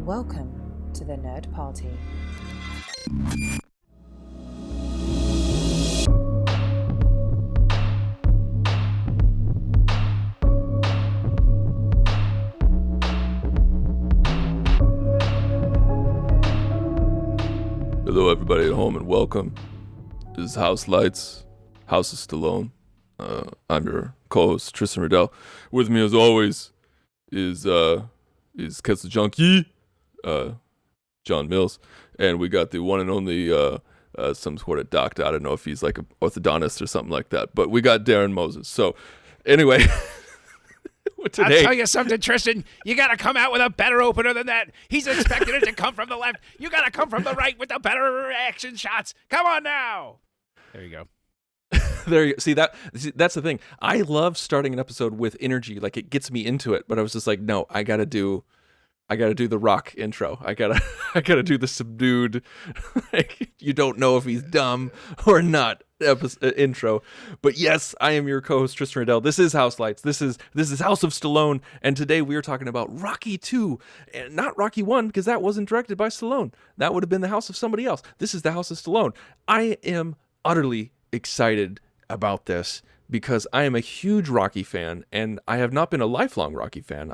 Welcome to the Nerd Party. Hello everybody at home and welcome. This is Houselights, House of Stallone. I'm your co-host Tristan Riddell. With me as always is Kettle Junkie, John Mills, and we got the one and only some sort of doctor. I don't know if he's like an orthodontist or something like that, but we got Darren Moses. So anyway, today, I'll tell you something, Tristan. You got to come out with a better opener than that. He's expecting it to come from the left. You got to come from the right with the better action shots. Come on now. There you go. there you see that's the thing. I love starting an episode with energy, like it gets me into it. But I was just like, no, I gotta do the rock intro. I gotta do the subdued, like, you don't know if he's dumb or not intro. But yes, I am your co-host Tristan Riddell. This is Houselights. This is House of Stallone, and today we are talking about Rocky 2, and not Rocky 1 because that wasn't directed by Stallone. That would have been the house of somebody else. This is the House of Stallone. I am utterly excited about this because I am a huge Rocky fan, and I have not been a lifelong Rocky fan.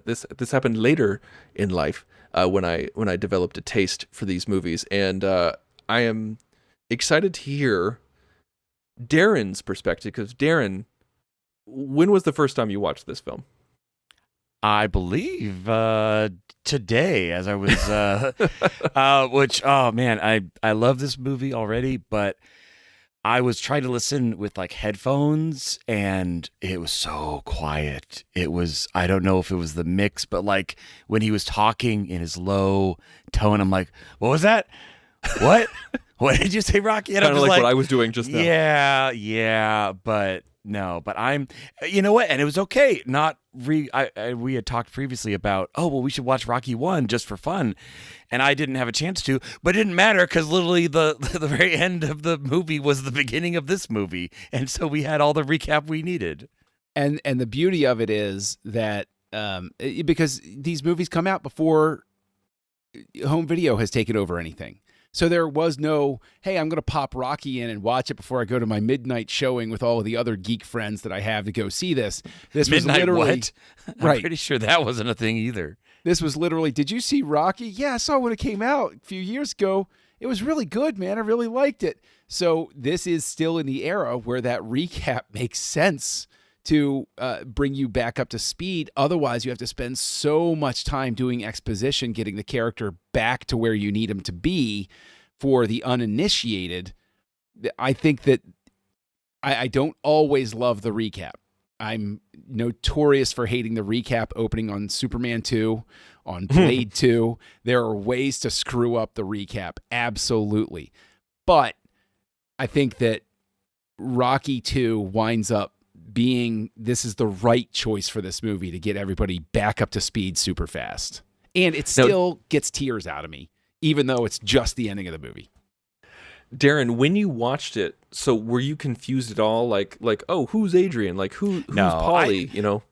This happened later in life when I developed a taste for these movies, and I am excited to hear Darren's perspective, because Darren, when was the first time you watched this film? I believe today, as I was, which, oh man, I love this movie already, but I was trying to listen with like headphones and it was so quiet. It was, I don't know if it was the mix, but like when he was talking in his low tone, I'm like, what was that? What? What did you say, Rocky? Kind of like what I was doing just now. Yeah, but no, but I'm, you know what? And it was okay. We had talked previously about, oh, well, we should watch Rocky 1 just for fun. And I didn't have a chance to, but it didn't matter because literally the very end of the movie was the beginning of this movie. And so we had all the recap we needed. And the beauty of it is that because these movies come out before home video has taken over anything. So there was no, hey, I'm going to pop Rocky in and watch it before I go to my midnight showing with all of the other geek friends that I have to go see this. This midnight was literally, what? I'm pretty sure that wasn't a thing either. This was literally, did you see Rocky? Yeah, I saw when it came out a few years ago. It was really good, man. I really liked it. So this is still in the era where that recap makes sense to bring you back up to speed. Otherwise, you have to spend so much time doing exposition, getting the character back to where you need him to be for the uninitiated. I think that I don't always love the recap. I'm notorious for hating the recap opening on Superman 2, on Blade 2. There are ways to screw up the recap, absolutely. But I think that Rocky 2 winds up being, this is the right choice for this movie to get everybody back up to speed super fast. And it still gets tears out of me, even though it's just the ending of the movie. Darren, when you watched it, so were you confused at all? Like, oh, who's Adrian? Like, who's Paulie?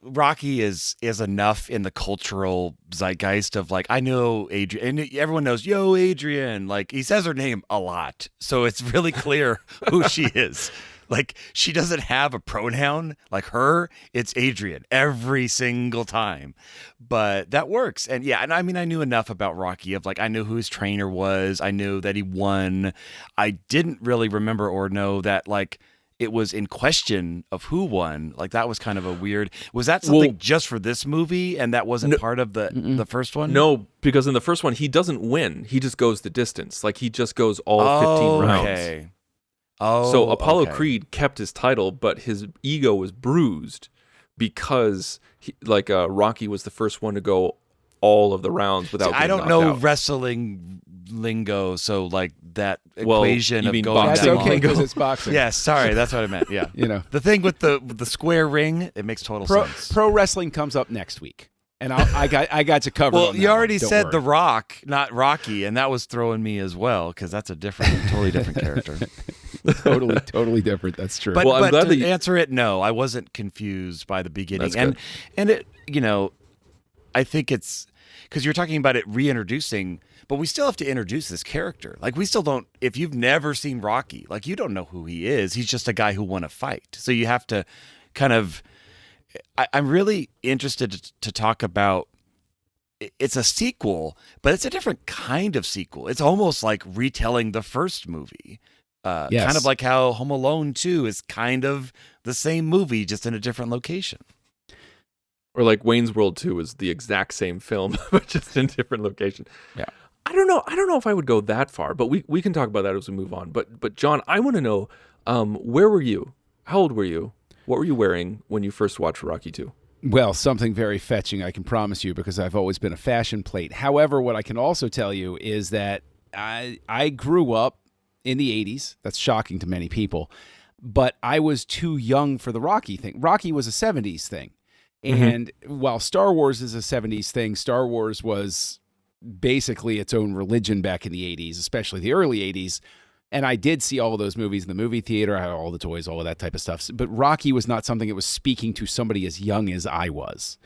Rocky is enough in the cultural zeitgeist of like, I know Adrian, and everyone knows, yo, Adrian. Like, he says her name a lot, so it's really clear who she is. Like, she doesn't have a pronoun like her. It's Adrian every single time. But that works. And yeah, and I mean, I knew enough about Rocky of like, I knew who his trainer was. I knew that he won. I didn't really remember or know that like it was in question of who won. Like, that was kind of a weird, was that something just for this movie and that wasn't part of the first one? No, because in the first one, he doesn't win. He just goes the distance. Like, he just goes all 15 rounds. Okay. So Apollo Creed kept his title, but his ego was bruised because Rocky was the first one to go all of the rounds without getting knocked out. I don't know wrestling lingo, so like that equation you of mean going That's boxing okay lingo? because it's boxing. Yeah, sorry, that's what I meant. Yeah, the thing with the square ring, it makes total sense. Pro wrestling comes up next week. And I got you covered. Well, you already said The Rock, not Rocky, and that was throwing me as well because that's a totally different character. totally different. That's true. But, I'm glad to answer it, no, I wasn't confused by the beginning, That's good. and it, I think it's because you're talking about it reintroducing, but we still have to introduce this character. Like, we still don't, if you've never seen Rocky, like, you don't know who he is. He's just a guy who won a fight. So you have to kind of, I'm really interested to talk about, it's a sequel, but it's a different kind of sequel. It's almost like retelling the first movie. Yes. Kind of like how Home Alone 2 is kind of the same movie, just in a different location. Or like Wayne's World 2 is the exact same film, but just in different location. Yeah. I don't know if I would go that far, but we can talk about that as we move on. But John, I want to know, where were you? How old were you? What were you wearing when you first watched Rocky 2? Well, something very fetching, I can promise you, because I've always been a fashion plate. However, what I can also tell you is that I grew up in the 80s. That's shocking to many people. But I was too young for the Rocky thing. Rocky was a 70s thing. And while Star Wars is a 70s thing, Star Wars was basically its own religion back in the 80s, especially the early 80s. And I did see all of those movies in the movie theater. I had all the toys, all of that type of stuff. But Rocky was not something that was speaking to somebody as young as I was.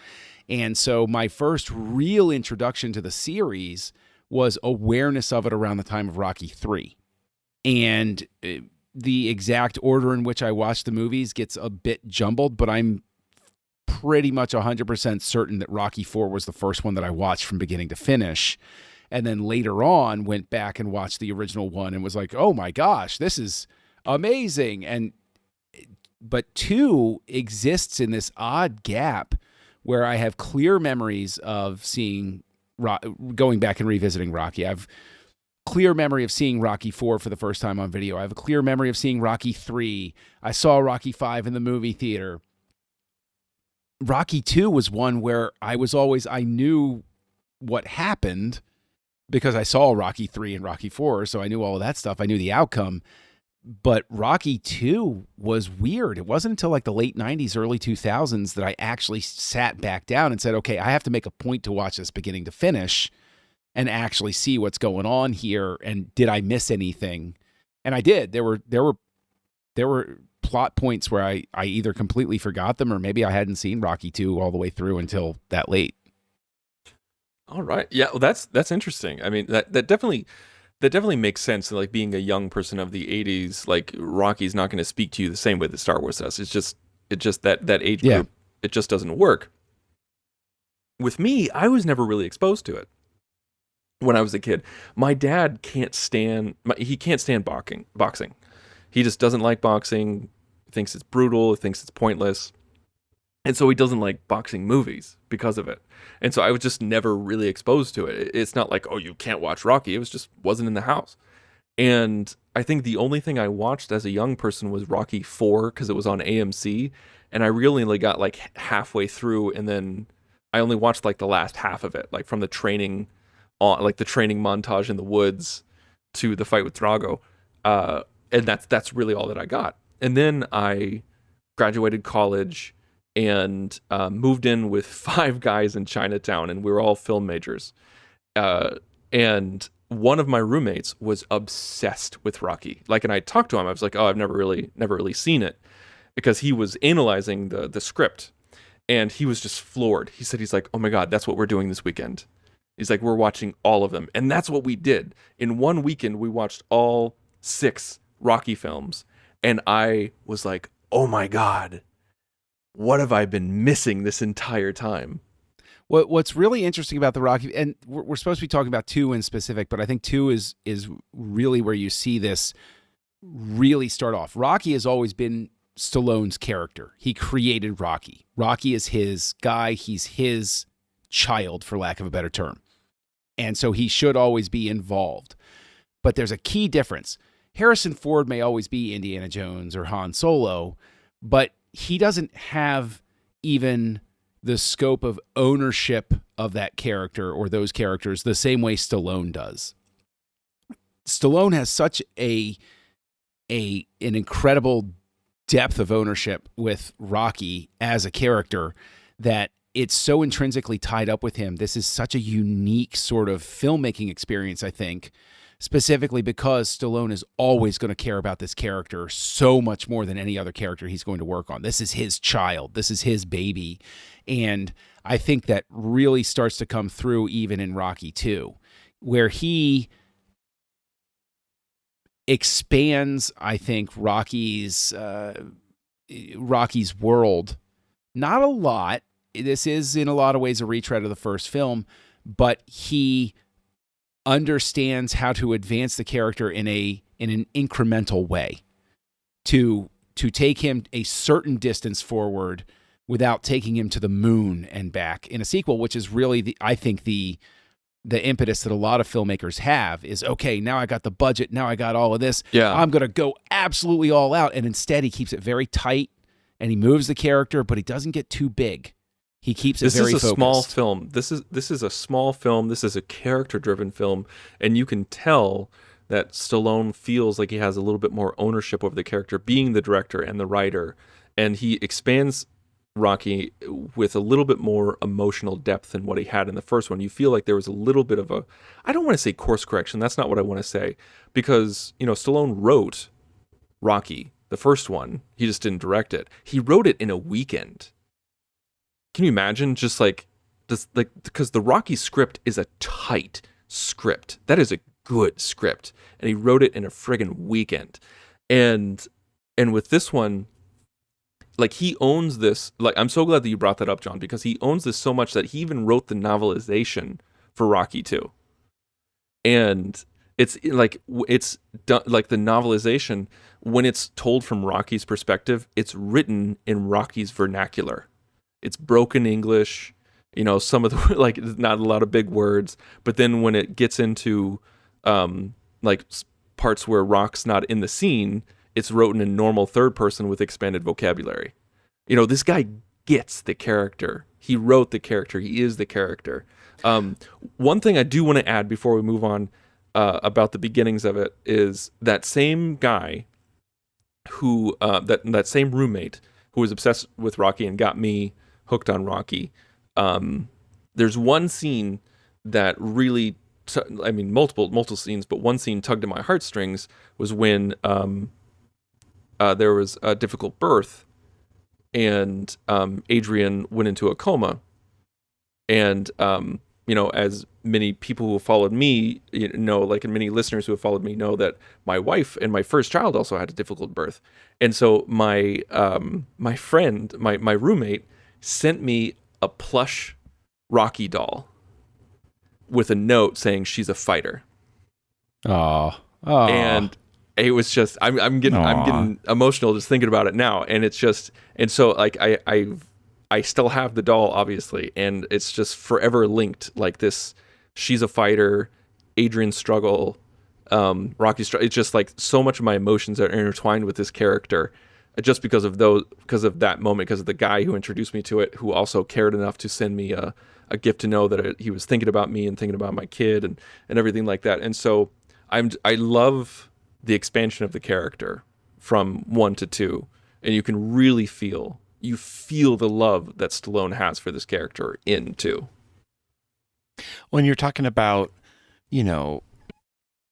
And so my first real introduction to the series was awareness of it around the time of Rocky 3. And the exact order in which I watched the movies gets a bit jumbled, but I'm pretty much 100% certain that Rocky 4 was the first one that I watched from beginning to finish. And then later on went back and watched the original one and was like, oh my gosh, this is amazing. But 2 exists in this odd gap where I have clear memories of going back and revisiting Rocky. I have clear memory of seeing Rocky 4 for the first time on video. I have a clear memory of seeing Rocky 3. I saw Rocky 5 in the movie theater. Rocky 2 was one where I knew what happened because I saw Rocky 3 and Rocky 4, so I knew all of that stuff. I knew the outcome. But Rocky 2 was weird. It wasn't until like the late 90s, early 2000s that I actually sat back down and said, okay, I have to make a point to watch this beginning to finish and actually see what's going on here. And did I miss anything? And I did. There were plot points where I either completely forgot them or maybe I hadn't seen Rocky 2 all the way through until that late. All right. Yeah, well, that's interesting. I mean, that definitely makes sense. Like, being a young person of the 80s, like, Rocky's not going to speak to you the same way that Star Wars does. It's just that age group, it just doesn't work. With me, I was never really exposed to it when I was a kid. My dad can't stand boxing. He just doesn't like boxing, thinks it's brutal, thinks it's pointless. And so he doesn't like boxing movies because of it. And so I was just never really exposed to it. It's not like, oh, you can't watch Rocky. It was just wasn't in the house. And I think the only thing I watched as a young person was Rocky 4 because it was on AMC. And I really only got like halfway through, and then I only watched like the last half of it, like from the training on, like the training montage in the woods to the fight with Drago. And that's really all that I got. And then I graduated college and moved in with 5 guys in Chinatown, and we were all film majors. And one of my roommates was obsessed with Rocky. Like, and I talked to him. I was like, "Oh, I've never really seen it," because he was analyzing the script, and he was just floored. He's like, "Oh my God, that's what we're doing this weekend." He's like, "We're watching all of them," and that's what we did. In one weekend, we watched all 6 Rocky films, and I was like, "Oh my God, what have I been missing this entire time?" What's really interesting about the Rocky, and we're supposed to be talking about 2 in specific, but I think 2 is really where you see this really start off. Rocky has always been Stallone's character. He created Rocky. Rocky is his guy. He's his child, for lack of a better term. And so he should always be involved. But there's a key difference. Harrison Ford may always be Indiana Jones or Han Solo, but he doesn't have even the scope of ownership of that character or those characters the same way Stallone does. Stallone has such an incredible depth of ownership with Rocky as a character that it's so intrinsically tied up with him. This is such a unique sort of filmmaking experience, I think, specifically because Stallone is always going to care about this character so much more than any other character he's going to work on. This is his child. This is his baby. And I think that really starts to come through even in Rocky 2, where he expands, I think, Rocky's world. Not a lot. This is in a lot of ways a retread of the first film, but he understands how to advance the character in an incremental way to take him a certain distance forward without taking him to the moon and back in a sequel, which is really I think the impetus that a lot of filmmakers have is, okay, now I got the budget, now I got all of this, I'm going to go absolutely all out. And instead he keeps it very tight and he moves the character, but he doesn't get too big. He keeps it very focused. This is a small film. This is a small film. This is a character-driven film, and you can tell that Stallone feels like he has a little bit more ownership over the character, being the director and the writer, and he expands Rocky with a little bit more emotional depth than what he had in the first one. You feel like there was a little bit of a, I don't want to say course correction. That's not what I want to say, because Stallone wrote Rocky, the first one. He just didn't direct it. He wrote it in a weekend. Can you imagine just because the Rocky script is a tight script. That is a good script. And he wrote it in a friggin' weekend. And with this one, he owns this. I'm so glad that you brought that up, John, because he owns this so much that he even wrote the novelization for Rocky 2. And it's done, the novelization, when it's told from Rocky's perspective, it's written in Rocky's vernacular. It's broken English, some of the, not a lot of big words. But then when it gets into parts where Rock's not in the scene, it's written in normal third person with expanded vocabulary. This guy gets the character. He wrote the character. He is the character. One thing I do want to add before we move on about the beginnings of it is that same guy who, that same roommate who was obsessed with Rocky and got me hooked on Rocky. There's one scene that really, multiple scenes, but one scene tugged at my heartstrings was when there was a difficult birth and Adrian went into a coma. And, as many people who have followed me, and many listeners who have followed me know that my wife and my first child also had a difficult birth. And so my friend, my roommate, sent me a plush Rocky doll with a note saying she's a fighter. Oh. And it was just I'm getting emotional just thinking about it now, and it's just, and so I still have the doll, obviously, and it's just forever linked like this. She's a fighter, Adrian's struggle, Rocky's struggle. It's just so much of my emotions are intertwined with this character. Just because of that moment, because of the guy who introduced me to it, who also cared enough to send me a gift to know that he was thinking about me and thinking about my kid and everything like that. And so I love the expansion of the character from 1 to 2, and you can really feel the love that Stallone has for this character in 2. When you're talking about,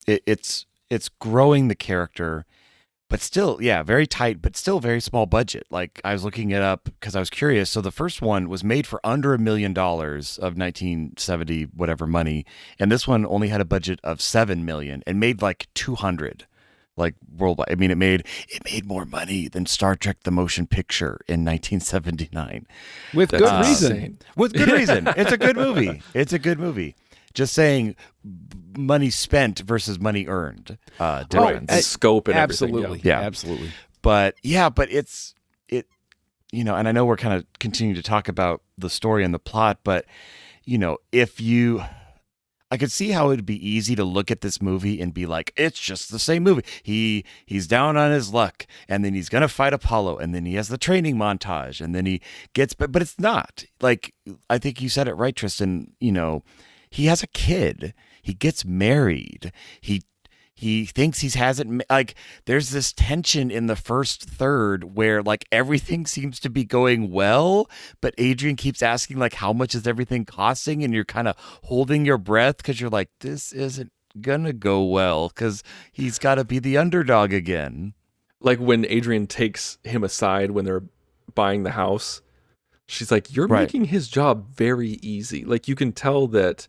it's growing the character, but still, very tight, but still very small budget. I was looking it up because I was curious. So the first one was made for under $1 million of 1970 whatever money, and this one only had a budget of $7 million and made 200, worldwide. I mean, it made more money than Star Trek: The Motion Picture in 1979. With good reason. With good reason. It's a good movie. Just saying, money spent versus money earned. Difference. Scope and absolutely. everything. Yeah. Absolutely. But it's and I know we're kind of continuing to talk about the story and the plot, but I could see how it'd be easy to look at this movie and be like, it's just the same movie. He's down on his luck, and then he's gonna fight Apollo, and then he has the training montage, and then he gets, but it's not. I think you said it right, Tristan. He has a kid. He gets married. He thinks he hasn't, there's this tension in the first third where everything seems to be going well, but Adrian keeps asking how much is everything costing, and you're kind of holding your breath because you're like, this isn't gonna go well because he's got to be the underdog again. When Adrian takes him aside when they're buying the house, She's like, you're Right. making his job very easy. Like, you can tell that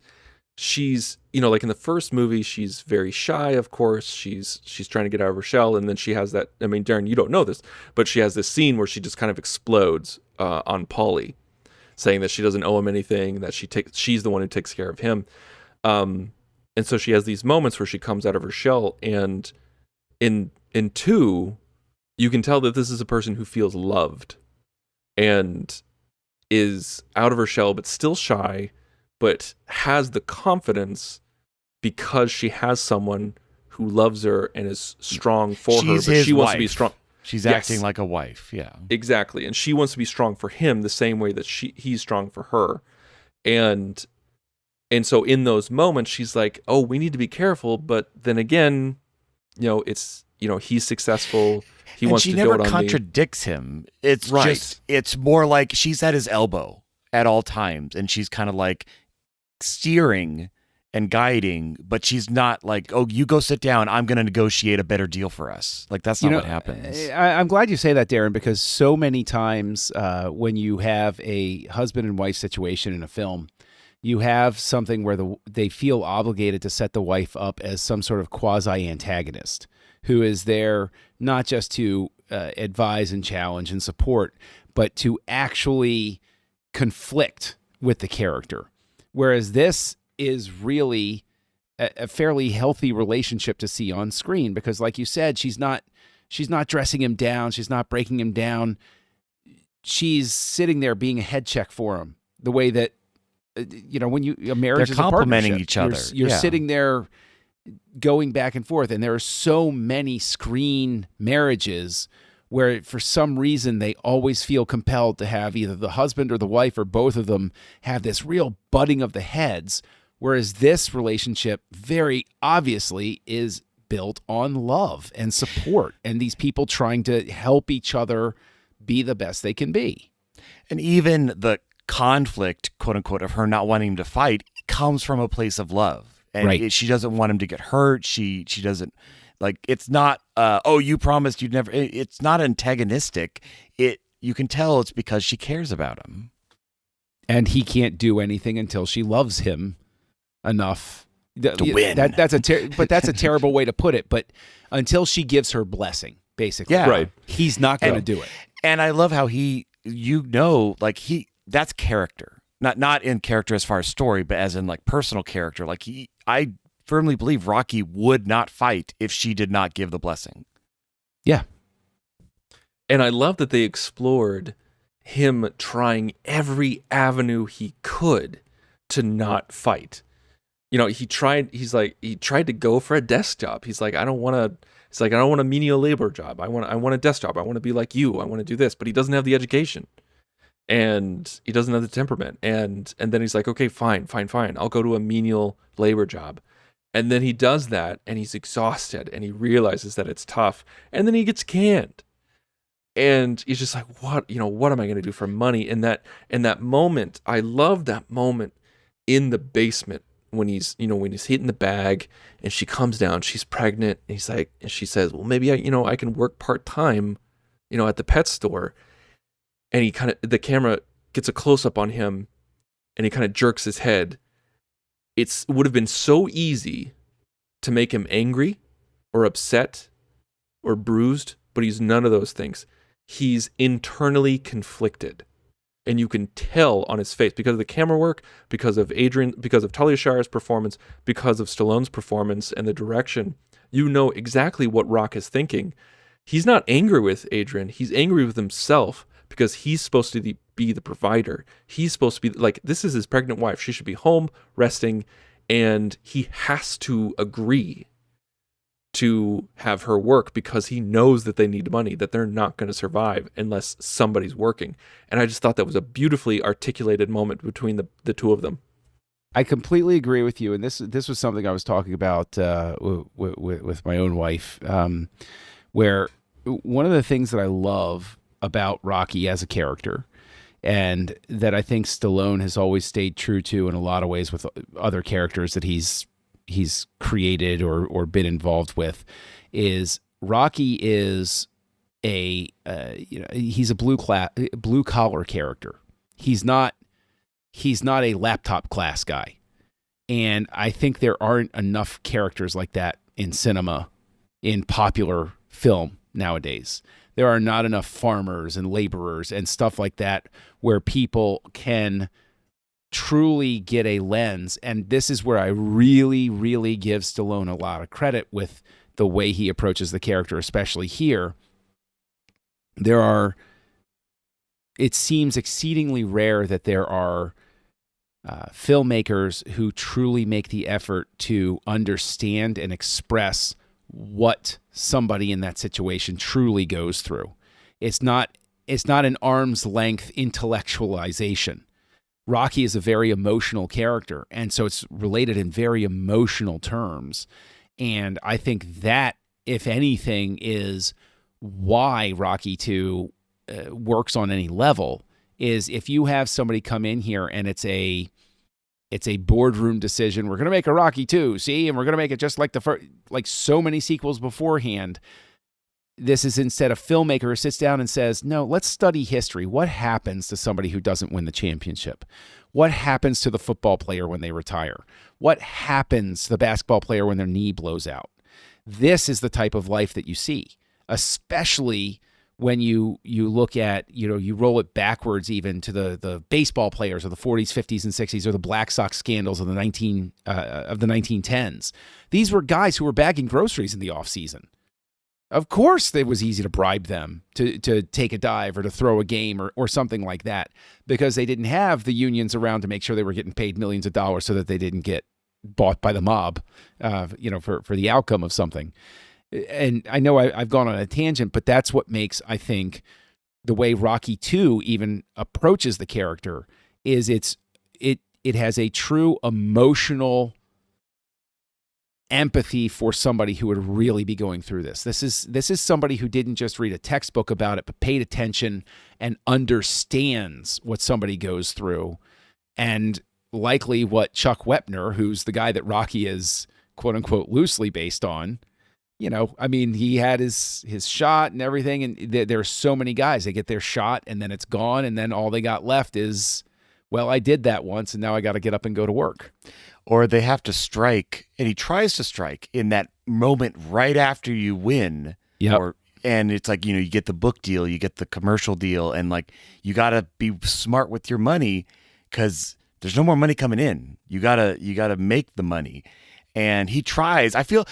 she's, like in the first movie, she's very shy, of course. She's trying to get out of her shell. And then she has that, I mean, Darren, you don't know this, but she has this scene where she just kind of explodes on Paulie, saying that she doesn't owe him anything, that she's the one who takes care of him. And so she has these moments where she comes out of her shell. And in 2, you can tell that this is a person who feels loved and is out of her shell, but still shy, but has the confidence because she has someone who loves her and is strong for her. She's But his she wants to wife. be strong. She's Yes. acting like a wife. Yeah. Exactly. And she wants to be strong for him the same way that he's strong for her. And so in those moments, she's like, oh, we need to be careful. But then again, it's, he's successful. He wants she to never dote on me. contradicts him. It's Right. just, it's more like she's at his elbow at all times, and she's kind of like steering and guiding, but she's not like, oh, you go sit down, I'm going to negotiate a better deal for us. Like, that's not what happens. I'm glad you say that, Darren, because so many times when you have a husband and wife situation in a film, you have something where they feel obligated to set the wife up as some sort of quasi-antagonist who is there not just to advise and challenge and support, but to actually conflict with the character. Whereas this is really a fairly healthy relationship to see on screen because, like you said, she's not dressing him down. She's not breaking him down. She's sitting there being a head check for him the way that, when a marriage They're is a complimenting partnership. each other. You're Yeah. sitting there going back and forth. And there are so many screen marriages where for some reason they always feel compelled to have either the husband or the wife or both of them have this real butting of the heads. Whereas this relationship very obviously is built on love and support and these people trying to help each other be the best they can be. And even the conflict, quote unquote, of her not wanting him to fight comes from a place of love. And Right. she doesn't want him to get hurt. She doesn't, like, it's not, oh, you promised you'd never, it's not antagonistic. You can tell it's because she cares about him. And he can't do anything until she loves him enough To win. That's a terrible way to put it. But until she gives her blessing, basically, Yeah. Right. he's not going to do it. And I love how that's character. Not in character as far as story, but as in like personal character. Like I firmly believe Rocky would not fight if she did not give the blessing. Yeah. And I love that they explored him trying every avenue he could to not fight. He tried to go for a desk job. He's like, I don't want a menial labor job. I want a desk job. I want to be like you. I want to do this, but he doesn't have the education and he doesn't have the temperament. And then he's like, okay, fine. I'll go to a menial labor job. And then he does that and he's exhausted and he realizes that it's tough. And then he gets canned. And he's just like, what am I going to do for money? And that moment, I love that moment in the basement when he's hitting the bag and she comes down, she's pregnant. And she says, well, maybe I can work part-time, at the pet store. And the camera gets a close up on him and he kind of jerks his head. It would have been so easy to make him angry or upset or bruised, but he's none of those things. He's internally conflicted. And you can tell on his face because of the camera work, because of Talia Shire's performance, because of Stallone's performance and the direction, exactly what Rock is thinking. He's not angry with Adrian. He's angry with himself because he's supposed to be the provider. He's supposed to be like, this is his pregnant wife. She should be home resting. And he has to agree to have her work because he knows that they need money, that they're not going to survive unless somebody's working. And I just thought that was a beautifully articulated moment between the two of them. I completely agree with you. And this was something I was talking about with my own wife, where one of the things that I love about Rocky as a character and that I think Stallone has always stayed true to in a lot of ways with other characters that he's created or been involved with is Rocky is he's a blue collar character. He's not a laptop class guy. And I think there aren't enough characters like that in cinema, in popular film nowadays. There are not enough farmers and laborers and stuff like that where people can truly get a lens. And this is where I really, really give Stallone a lot of credit with the way he approaches the character, especially here. It seems exceedingly rare that there are filmmakers who truly make the effort to understand and express what somebody in that situation truly goes through. It's not an arm's length intellectualization. Rocky is a very emotional character, and so it's related in very emotional terms. And I think that, if anything, is why Rocky 2 works on any level, is if you have somebody come in here and it's a boardroom decision. We're going to make a Rocky 2, see? And we're going to make it just like the first, like so many sequels beforehand. This is instead a filmmaker who sits down and says, no, let's study history. What happens to somebody who doesn't win the championship? What happens to the football player when they retire? What happens to the basketball player when their knee blows out? This is the type of life that you see, especially when you look at, you roll it backwards even to the baseball players of the 40s, 50s, and 60s, or the Black Sox scandals of the 1910s. These were guys who were bagging groceries in the off season. Of course, it was easy to bribe them to take a dive or to throw a game or something like that, because they didn't have the unions around to make sure they were getting paid millions of dollars so that they didn't get bought by the mob, for the outcome of something. And I know I've gone on a tangent, but that's what makes, I think, the way Rocky 2 even approaches the character is it has a true emotional empathy for somebody who would really be going through this. This is somebody who didn't just read a textbook about it, but paid attention and understands what somebody goes through, and likely what Chuck Wepner, who's the guy that Rocky is quote unquote loosely based on. He had his shot and everything, and there are so many guys. They get their shot, and then it's gone, and then all they got left is, well, I did that once, and now I got to get up and go to work. Or they have to strike, and he tries to strike in that moment right after you win. Yep. And it's like, you get the book deal, you get the commercial deal, and like you got to be smart with your money because there's no more money coming in. You gotta make the money. And he tries. I feel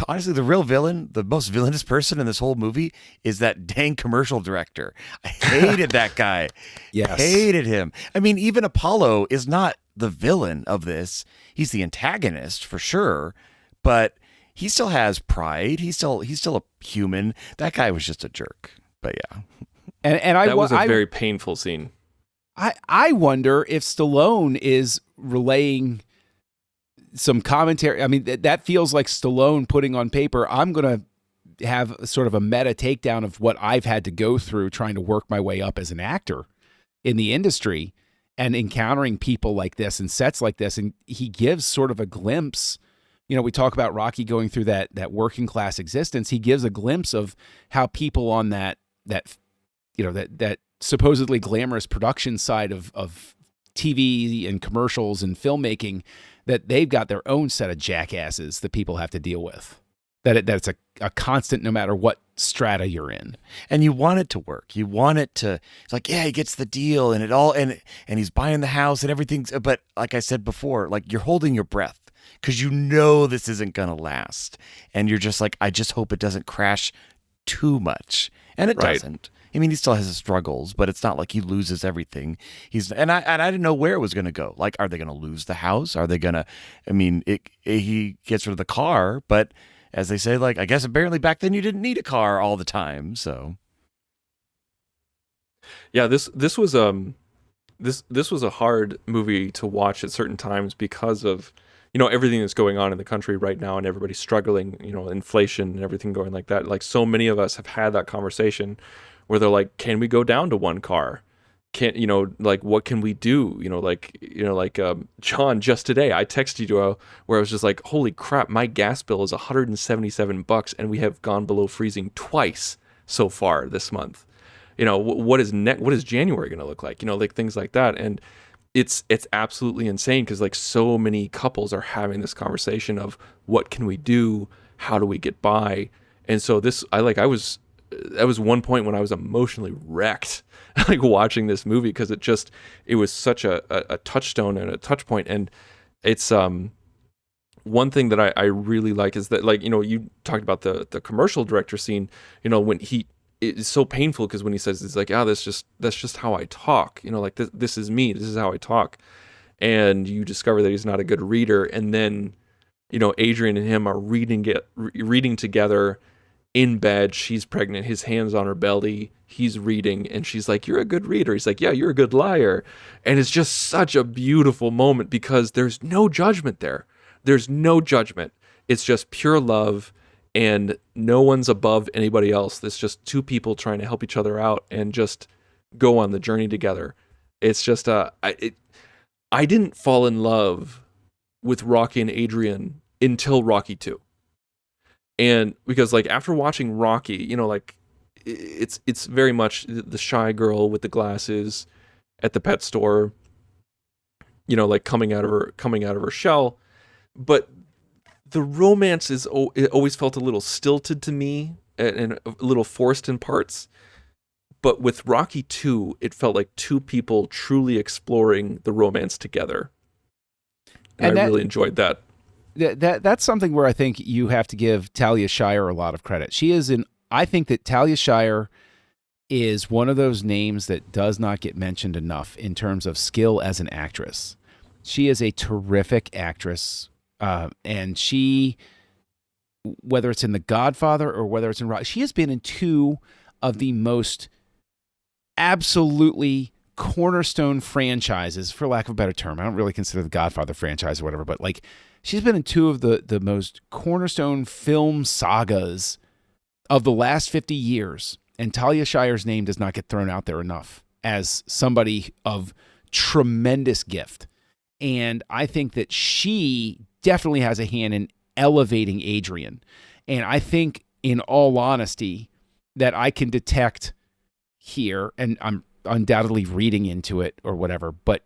honestly, the real villain, the most villainous person in this whole movie is that dang commercial director. I hated that guy. Yes. Hated him. I mean, even Apollo is not the villain of this. He's the antagonist for sure, but he still has pride. He's still a human. That guy was just a jerk. But yeah. And that was a very painful scene. I wonder if Stallone is relaying some commentary. I mean, that feels like Stallone putting on paper, I'm going to have sort of a meta takedown of what I've had to go through trying to work my way up as an actor in the industry and encountering people like this and sets like this. And he gives sort of a glimpse. We talk about Rocky going through that working class existence. He gives a glimpse of how people on that supposedly glamorous production side of TV and commercials and filmmaking, that they've got their own set of jackasses that people have to deal with. That it's a constant no matter what strata you're in. And you want it to work. You want it to, it's like, yeah, he gets the deal and it all, and he's buying the house and everything. But like I said before, like you're holding your breath because this isn't going to last. And you're just like, I just hope it doesn't crash too much. And it doesn't. I mean, he still has his struggles, but it's not like he loses everything. And I didn't know where it was going to go. Like, are they going to lose the house? Are they going to? I mean, he gets rid of the car, but as they say, like I guess apparently back then you didn't need a car all the time. So, yeah, this was this was a hard movie to watch at certain times because of everything that's going on in the country right now and everybody's struggling. Inflation and everything going like that. Like so many of us have had that conversation where they're like, can we go down to one car? Like, what can we do? John, just today, I texted you where I was just like, holy crap, my gas bill is $177 and we have gone below freezing twice so far this month. what is January going to look like? Like things like that. And it's absolutely insane because like so many couples are having this conversation of what can we do? How do we get by? And so that was one point when I was emotionally wrecked, like watching this movie, because it was such a touchstone and a touch point. And it's one thing that I really like is that, like, you talked about the commercial director scene, when it's so painful because when he says, it's like, that's just how I talk, like this is me, this is how I talk. And you discover that he's not a good reader. And then, Adrian and him are reading together in bed. She's pregnant, his hands on her belly, he's reading, and she's like, you're a good reader. He's like, yeah, you're a good liar. And it's just such a beautiful moment because there's no judgment there. There's no judgment. It's just pure love, and no one's above anybody else. It's just two people trying to help each other out and just go on the journey together. It's just I didn't fall in love with Rocky and Adrian until Rocky 2. And because like after watching Rocky, like it's very much the shy girl with the glasses at the pet store, like coming out of her shell. But the romance it always felt a little stilted to me and a little forced in parts. But with Rocky 2, it felt like two people truly exploring the romance together. And I really enjoyed that. That's something where I think you have to give Talia Shire a lot of credit. I think that Talia Shire is one of those names that does not get mentioned enough in terms of skill as an actress. She is a terrific actress. And she, whether it's in The Godfather or whether it's in Rocky, she has been in two of the most absolutely cornerstone franchises, for lack of a better term. I don't really consider The Godfather franchise or whatever, but like she's been in two of the most cornerstone film sagas of the last 50 years. And Talia Shire's name does not get thrown out there enough as somebody of tremendous gift. And I think that she definitely has a hand in elevating Adrian. And I think, in all honesty, that I can detect here, and I'm undoubtedly reading into it or whatever, but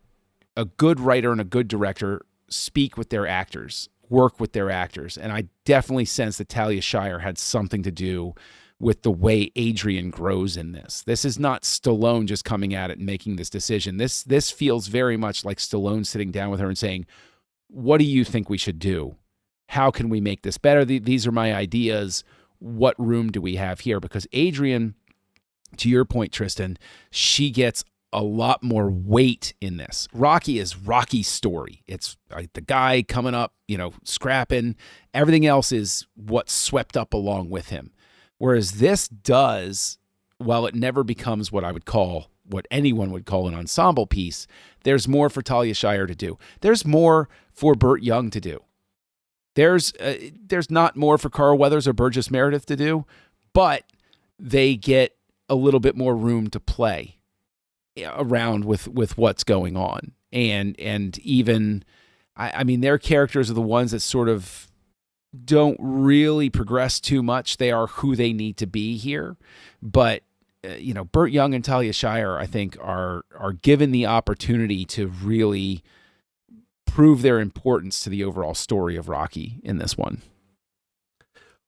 a good writer and a good director speak with their actors, work with their actors. And I definitely sense that Talia Shire had something to do with the way Adrian grows in this. This is not Stallone just coming at it and making this decision. This feels very much like Stallone sitting down with her and saying, what do you think we should do? How can we make this better? These are my ideas. What room do we have here? Because Adrian, to your point, Tristan, she gets a lot more weight in this. Rocky is Rocky's story. It's the guy coming up, scrapping. Everything else is what's swept up along with him. Whereas this does, while it never becomes what anyone would call an ensemble piece, there's more for Talia Shire to do. There's more for Burt Young to do. There's not more for Carl Weathers or Burgess Meredith to do, but they get a little bit more room to play around with what's going on. And even, I mean, their characters are the ones that sort of don't really progress too much. They are who they need to be here. But, Burt Young and Talia Shire, I think, are given the opportunity to really prove their importance to the overall story of Rocky in this one.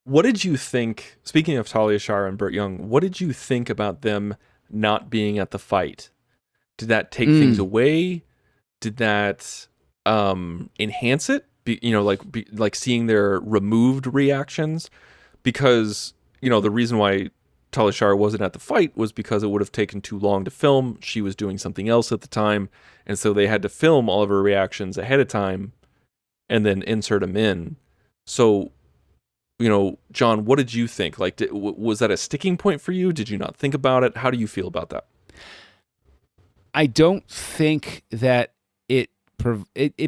What did you think, speaking of Talia Shire and Burt Young, what did you think about them not being at the fight? Did that take things away? Did that enhance it? Like seeing their removed reactions? Because, the reason why Talia Shire wasn't at the fight was because it would have taken too long to film. She was doing something else at the time. And so they had to film all of her reactions ahead of time and then insert them in. So, John, what did you think? Like, was that a sticking point for you? Did you not think about it? How do you feel about that? I don't think that it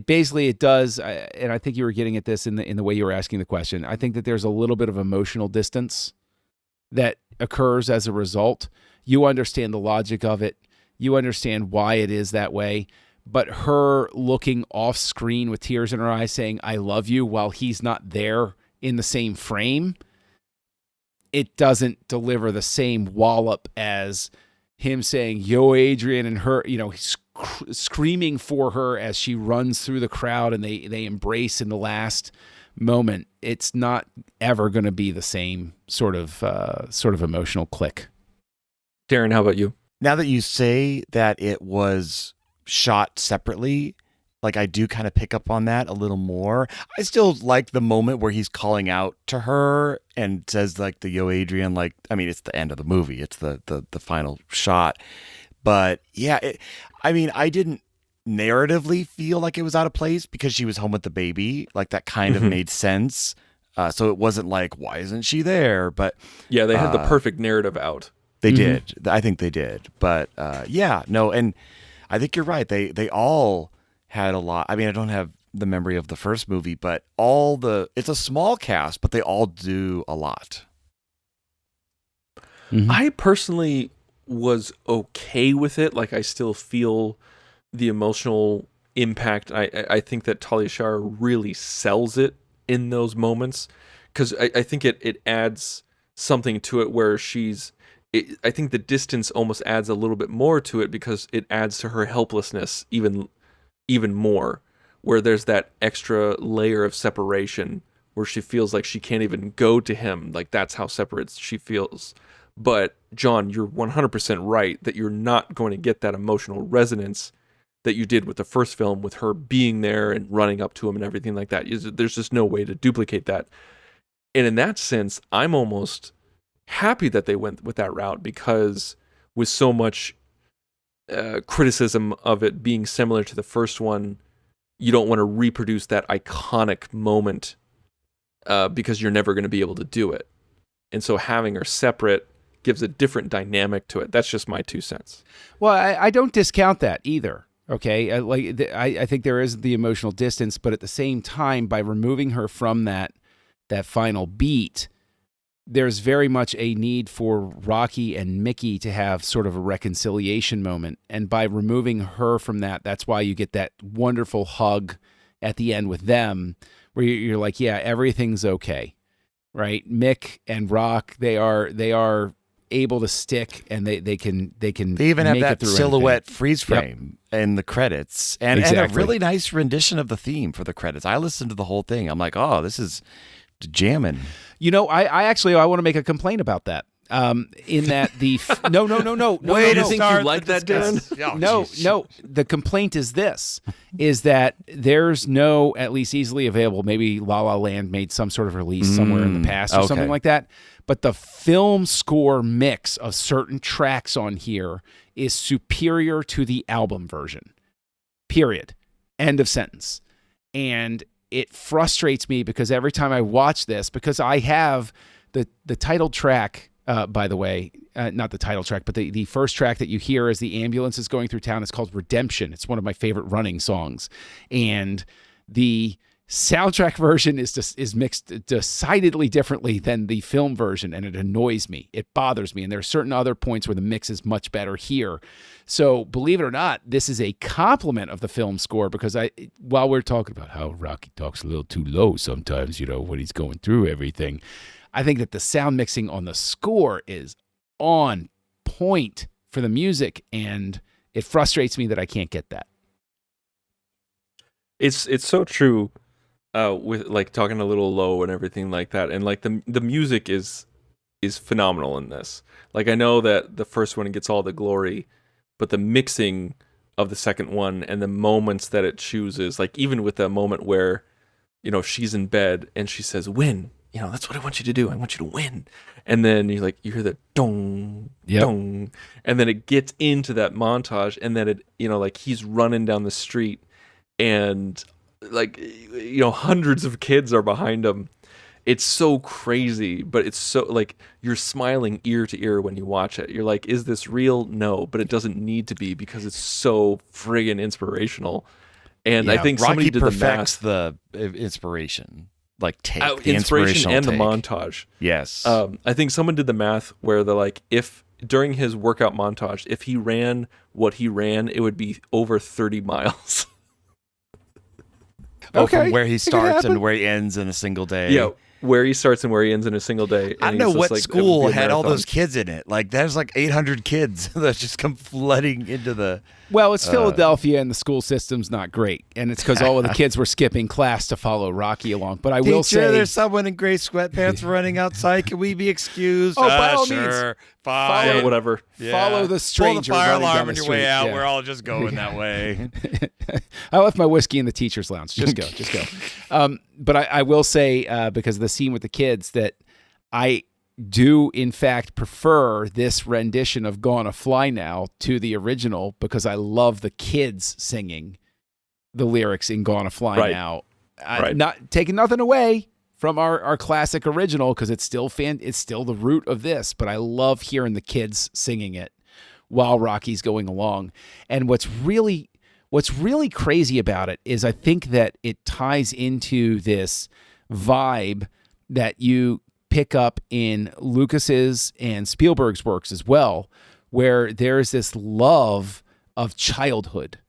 basically it does, and I think you were getting at this in the way you were asking the question. I think that there's a little bit of emotional distance that occurs as a result. You understand the logic of it. You understand why it is that way. But her looking off screen with tears in her eyes saying, I love you, while he's not there in the same frame, it doesn't deliver the same wallop as him saying, "Yo, Adrian," and her, screaming for her as she runs through the crowd and they embrace in the last moment, it's not ever going to be the same sort of emotional click. Darren, how about you? Now that you say that it was shot separately, like I do kind of pick up on that a little more. I still like the moment where he's calling out to her and says like the "Yo, Adrian," like, I mean, it's the end of the movie. It's the final shot. But yeah, I didn't narratively feel like it was out of place because she was home with the baby. Like that kind of made sense. So it wasn't like, why isn't she there? But yeah, they had the perfect narrative out. They did. I think they did. But yeah, no, and I think you're right. They all had a lot. I mean, I don't have the memory of the first movie, but it's a small cast, but they all do a lot. I personally was okay with it. Like, I still feel the emotional impact. I think that Talia Shire really sells it in those moments, because I think it adds something to it where I think the distance almost adds a little bit more to it, because it adds to her helplessness even more, where there's that extra layer of separation where she feels like she can't even go to him. Like, that's how separate she feels. But John, you're 100% right that you're not going to get that emotional resonance that you did with the first film, with her being there and running up to him and everything like that. There's just no way to duplicate that. And in that sense, I'm almost happy that they went with that route, because with so much criticism of it being similar to the first one, you don't want to reproduce that iconic moment because you're never going to be able to do it. And so having her separate gives a different dynamic to it. That's just my 2 cents. Well, I don't discount that either. Okay, I think there is the emotional distance, but at the same time, by removing her from that final beat, there's very much a need for Rocky and Mickey to have sort of a reconciliation moment. And by removing her from that, that's why you get that wonderful hug at the end with them, where you're like, yeah, everything's okay, right? Mick and Rock, they are able to stick, and they even have make that it through silhouette anything. freeze frame in the credits, and a really nice rendition of the theme for the credits. I listened to the whole thing. I'm like, oh, this is jamming. I want to make a complaint about that. In that no. Wait, I think you like that, Darren? No. The complaint is that there's no, at least easily available. Maybe La La Land made some sort of release somewhere in the past or something like that. But the film score mix of certain tracks on here is superior to the album version. Period. End of sentence. And it frustrates me because every time I watch this, because I have the title track, by the way, not the title track, but the first track that you hear as the ambulance is going through town is called Redemption. It's one of my favorite running songs. And the soundtrack version is mixed decidedly differently than the film version, and it annoys me. It bothers me. And there are certain other points where the mix is much better here. So believe it or not, this is a compliment of the film score, because while we're talking about how Rocky talks a little too low sometimes, when he's going through everything, I think that the sound mixing on the score is on point for the music, and it frustrates me that I can't get that. It's so true. With like talking a little low and everything like that, and like the music is phenomenal in this. Like, I know that the first one gets all the glory, but the mixing of the second one and the moments that it chooses, like even with the moment where she's in bed and she says, "Win," that's what I want you to do. I want you to win. And then you hear the dong, dong, and then it gets into that montage, and then it like he's running down the street, and hundreds of kids are behind him. It's so crazy, but it's so like you're smiling ear to ear when you watch it. You're like, is this real? No, but it doesn't need to be, because it's so friggin' inspirational. And I think Rocky somebody did perfects the inspiration, like take the inspiration and take. the montage. Yes. I think someone did the math where they're like, if during his workout montage, if he ran what he ran, it would be over 30 miles. From where he starts and where he ends in a single day. Yeah, where he starts and where he ends in a single day. I And don't know he's just what like, school it would be a had all marathon. those kids in it. Like there's like 800 kids that just come flooding into the. Well, it's Philadelphia, and the school system's not great, and it's because all of the kids were skipping class to follow Rocky along. But I will Teacher, say, there's someone in gray sweatpants running outside. Can we be excused? Oh, by all sure. means. Fine. Yeah, whatever. follow the Pull the stranger fire running alarm down on the your way street. out. Yeah. We're all just going that way. I left my whiskey in the teacher's lounge. Just go, just go. But I will say, because of the scene with the kids, that I do, in fact, prefer this rendition of Gonna Fly Now to the original because I love the kids singing the lyrics in Gonna Fly Right. Now. Right. Not taking nothing away from our classic original because it's still the root of this, but I love hearing the kids singing it while Rocky's going along. And what's really crazy about it is I think that it ties into this vibe that you pick up in Lucas's and Spielberg's works as well, where there's this love of childhood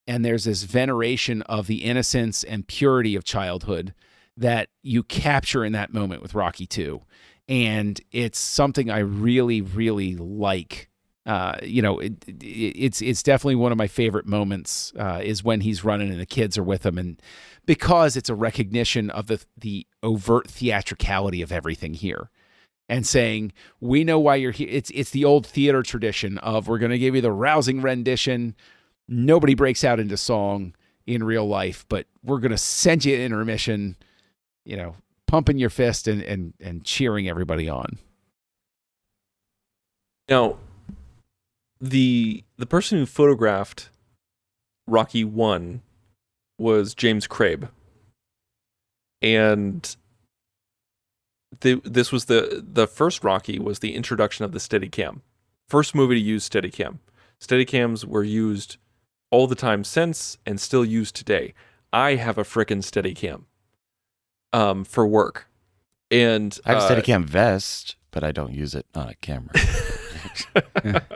and there's this veneration of the innocence and purity of childhood that you capture in that moment with Rocky 2. And it's something I really, really like. It's definitely one of my favorite moments is when he's running and the kids are with him, and because it's a recognition of the overt theatricality of everything here, and saying we know why you're here. It's the old theater tradition of we're going to give you the rousing rendition. Nobody breaks out into song in real life, but we're going to send you intermission, pumping your fist and cheering everybody on. Now, the person who photographed Rocky 1 was James Crabe. And this was the first Rocky was the introduction of the Steadicam. First movie to use Steadicam. Steadicams were used all the time since and still used today. I have a frickin' Steadicam for work. And I have a Steadicam vest, but I don't use it on a camera.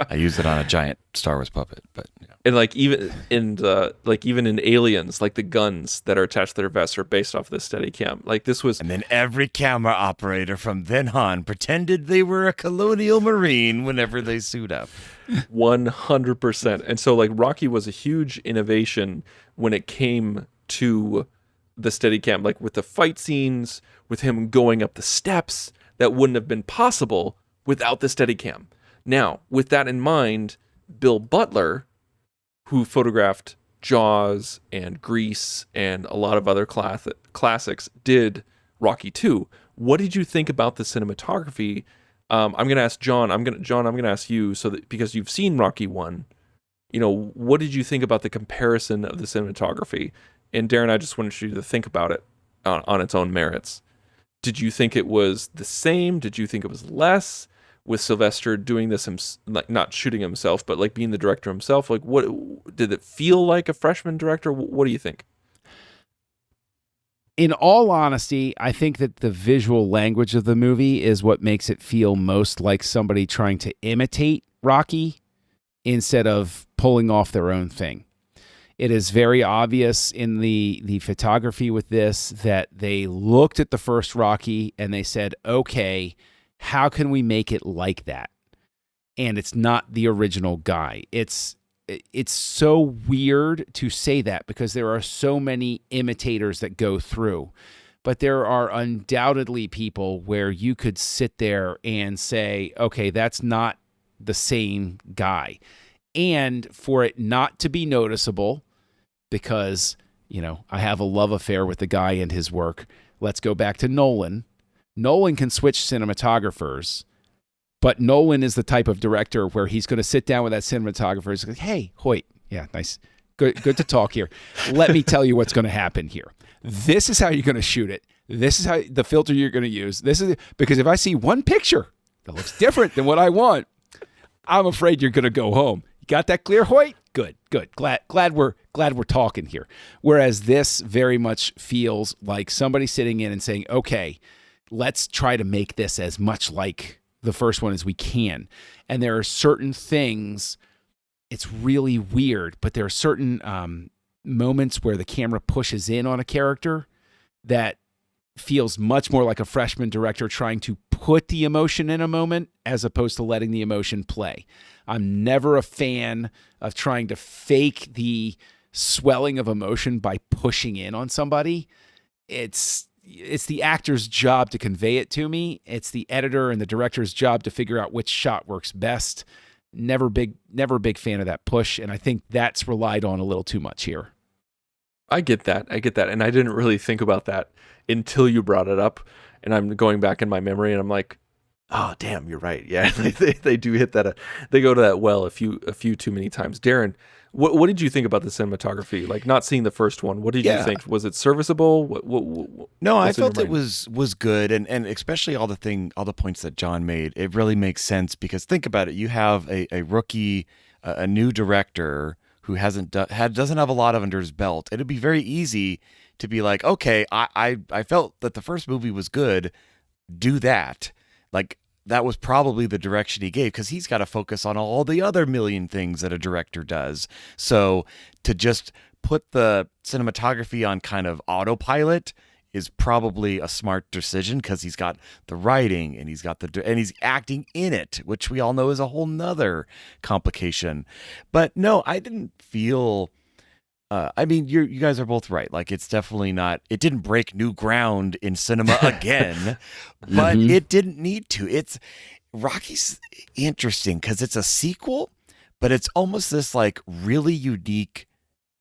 I use it on a giant Star Wars puppet, but and even in Aliens, like the guns that are attached to their vests are based off of the Steadicam. Like this was, and then every camera operator from then on pretended they were a colonial marine whenever they suit up. 100%. And so like Rocky was a huge innovation when it came to the Steadicam, like with the fight scenes, with him going up the steps, that wouldn't have been possible without the Steadicam. Now, with that in mind, Bill Butler, who photographed Jaws and Grease and a lot of other classics, did Rocky 2. What did you think about the cinematography? I'm going to ask John. I'm going to ask you because you've seen Rocky 1. What did you think about the comparison of the cinematography? And Darren, I just wanted you to think about it on its own merits. Did you think it was the same? Did you think it was less? With Sylvester doing this, like not shooting himself, but like being the director himself, like what did it feel like a freshman director? What do you think? In all honesty, I think that the visual language of the movie is what makes it feel most like somebody trying to imitate Rocky instead of pulling off their own thing. It is very obvious in the photography with this that they looked at the first Rocky and they said, okay, how can we make it like that? And it's not the original guy. It's so weird to say that because there are so many imitators that go through. But there are undoubtedly people where you could sit there and say, okay, that's not the same guy. And for it not to be noticeable, because, I have a love affair with the guy and his work. Let's go back to Nolan. Nolan can switch cinematographers, but Nolan is the type of director where he's going to sit down with that cinematographer. He's like, hey, Hoyt, yeah, nice. Good to talk here. Let me tell you what's going to happen here. This is how you're going to shoot it. This is how the filter you're going to use. Because if I see one picture that looks different than what I want, I'm afraid you're going to go home. You got that clear, Hoyt? Good. Glad we're talking here. Whereas this very much feels like somebody sitting in and saying, okay, let's try to make this as much like the first one as we can. And there are certain things, it's really weird, but there are certain moments where the camera pushes in on a character that feels much more like a freshman director trying to put the emotion in a moment as opposed to letting the emotion play. I'm never a fan of trying to fake the swelling of emotion by pushing in on somebody. It's the actor's job to convey it to me. It's the editor and the director's job to figure out which shot works best. Never a big fan of that push, and I think that's relied on a little too much here. I get that. And I didn't really think about that until you brought it up. And I'm going back in my memory and I'm like, oh, damn, you're right. Yeah, they do hit that. They go to that well a few too many times. Darren, what did you think about the cinematography? Like, not seeing the first one, what did you think? Was it serviceable? No, I felt it was good. And especially all the points that John made, it really makes sense because think about it. You have a rookie, a new director who doesn't have a lot of under his belt. It'd be very easy to be like, okay, I felt that the first movie was good. Do that. Like, that was probably the direction he gave because he's got to focus on all the other million things that a director does. So to just put the cinematography on kind of autopilot is probably a smart decision because he's got the writing and he's acting in it, which we all know is a whole nother complication. But no, I didn't feel. I mean, you guys are both right. Like, it's definitely not. It didn't break new ground in cinema again, but it didn't need to. Rocky's interesting because it's a sequel, but it's almost this like really unique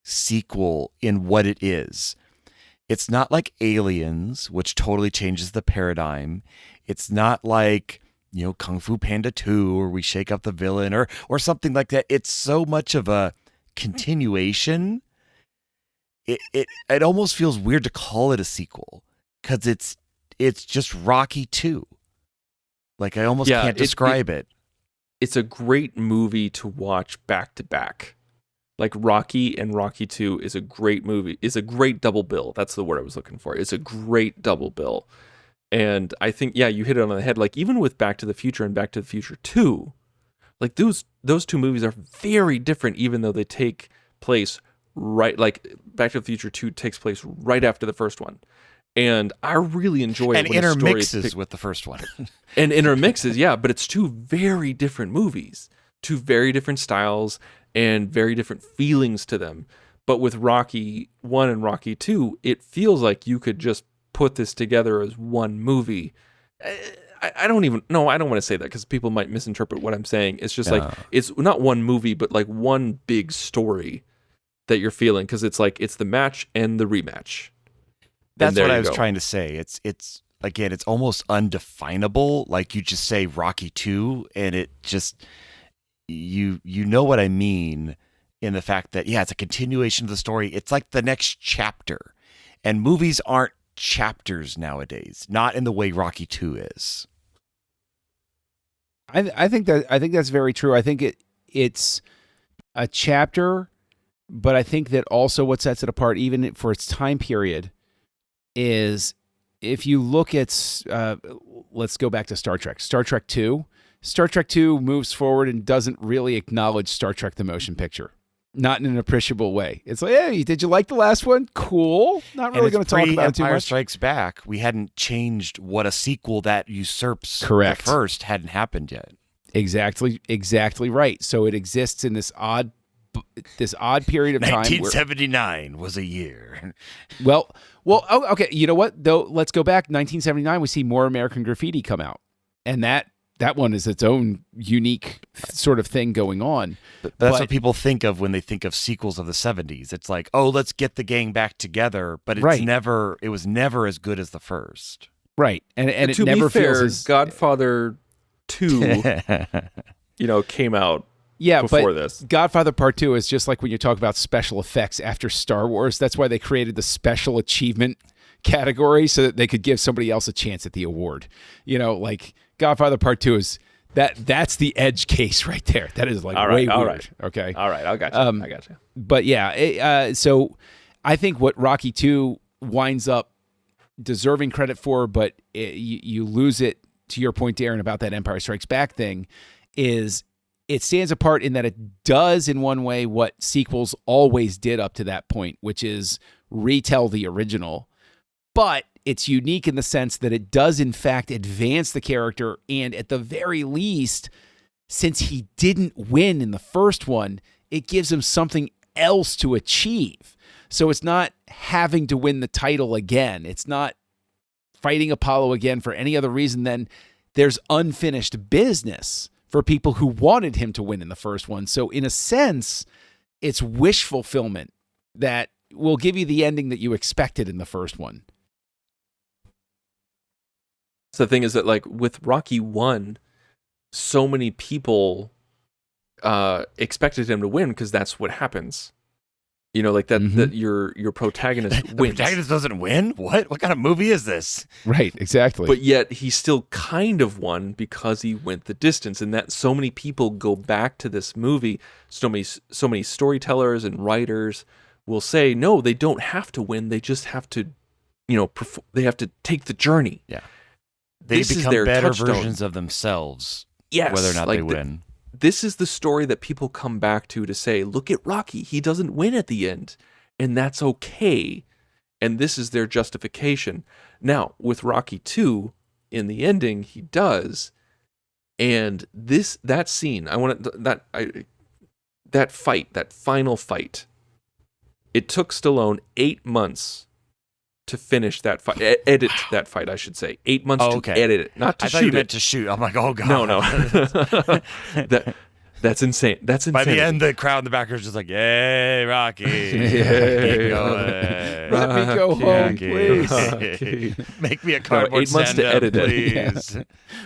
sequel in what it is. It's not like Aliens, which totally changes the paradigm. It's not like, Kung Fu Panda 2 or we shake up the villain or something like that. It's so much of a continuation. It almost feels weird to call it a sequel because it's just Rocky 2. Like, I almost can't describe it. It's a great movie to watch back to back. Like, Rocky and Rocky 2 is a great movie. It's a great double bill. That's the word I was looking for. It's a great double bill. And I think, you hit it on the head. Like, even with Back to the Future and Back to the Future 2, like, those two movies are very different, even though they take place right, like, Back to the Future 2 takes place right after the first one. And I really enjoy it. And intermixes with the first one. And intermixes, but it's two very different movies. Two very different styles and very different feelings to them. But with Rocky 1 and Rocky 2, it feels like you could just put this together as one movie. I don't want to say that because people might misinterpret what I'm saying. It's just like, it's not one movie, but like one big story that you're feeling because it's like, it's the match and the rematch. That's what I was trying to say. It's again, it's almost undefinable. Like, you just say Rocky 2 and it just, you know what I mean in the fact that, it's a continuation of the story. It's like the next chapter. And movies aren't chapters nowadays, not in the way Rocky 2 is. I think that's very true. I think it's a chapter, but I think that also what sets it apart, even for its time period, is if you look at, let's go back to Star Trek. Star Trek 2. Star Trek 2 moves forward and doesn't really acknowledge Star Trek the motion picture. Not in an appreciable way. It's like, hey, did you like the last one? Cool. Not really going to talk about it too much. Empire Strikes Back, we hadn't changed what a sequel that usurps the first hadn't happened yet. Exactly right. So it exists in this odd period of time. 1979 was a year. Well, okay. You know what, though? Let's go back. 1979, we see More American Graffiti come out. And that one is its own unique sort of thing going on. But that's what people think of when they think of sequels of the 70s. It's like, oh, let's get the gang back together. But it was never as good as the first. Right. And it to never be fair, feels as... Godfather 2, came out before this. Godfather Part 2 is just like when you talk about special effects after Star Wars. That's why they created the special achievement category so that they could give somebody else a chance at the award. Like Godfather Part 2 is that's the edge case right there. That is like way weird. Right. Okay. All right. I got you. I got you. But so I think what Rocky 2 winds up deserving credit for, but you lose it, to your point, Darren, about that Empire Strikes Back thing, is it stands apart in that it does in one way what sequels always did up to that point, which is retell the original. But it's unique in the sense that it does in fact advance the character, and at the very least, since he didn't win in the first one, it gives him something else to achieve. So it's not having to win the title again. It's not fighting Apollo again for any other reason than there's unfinished business for people who wanted him to win in the first one. So in a sense, it's wish fulfillment that will give you the ending that you expected in the first one. So the thing is that, like, with Rocky 1, so many people expected him to win because that's what happens. You know, like that your protagonist The wins. protagonist doesn't win? What kind of movie is this? Right, exactly. But yet he still kind of won because he went the distance, and that so many people go back to this movie. So many storytellers and writers will say, no, they don't have to win. They just have to, they have to take the journey. Yeah, they This is become their better touchstone. versions of themselves. Yes, whether or not like they win. This is the story that people come back to say, look at Rocky. He doesn't win at the end, and that's okay. And this is their justification. Now, with Rocky 2, in the ending, he does. And that scene, that fight, that final fight, it took Stallone 8 months to finish that fight, edit that fight, I should say. 8 months to edit it, not to I shoot thought you it. meant to shoot. I'm like, oh god. No. That's insane. That's insane. By the end, the crowd in the back is just like, "Yay, Rocky! Yay. Keep going. Let me go home, Rocky. please. Make me a cardboard 8 months to stand-up, edit it. please."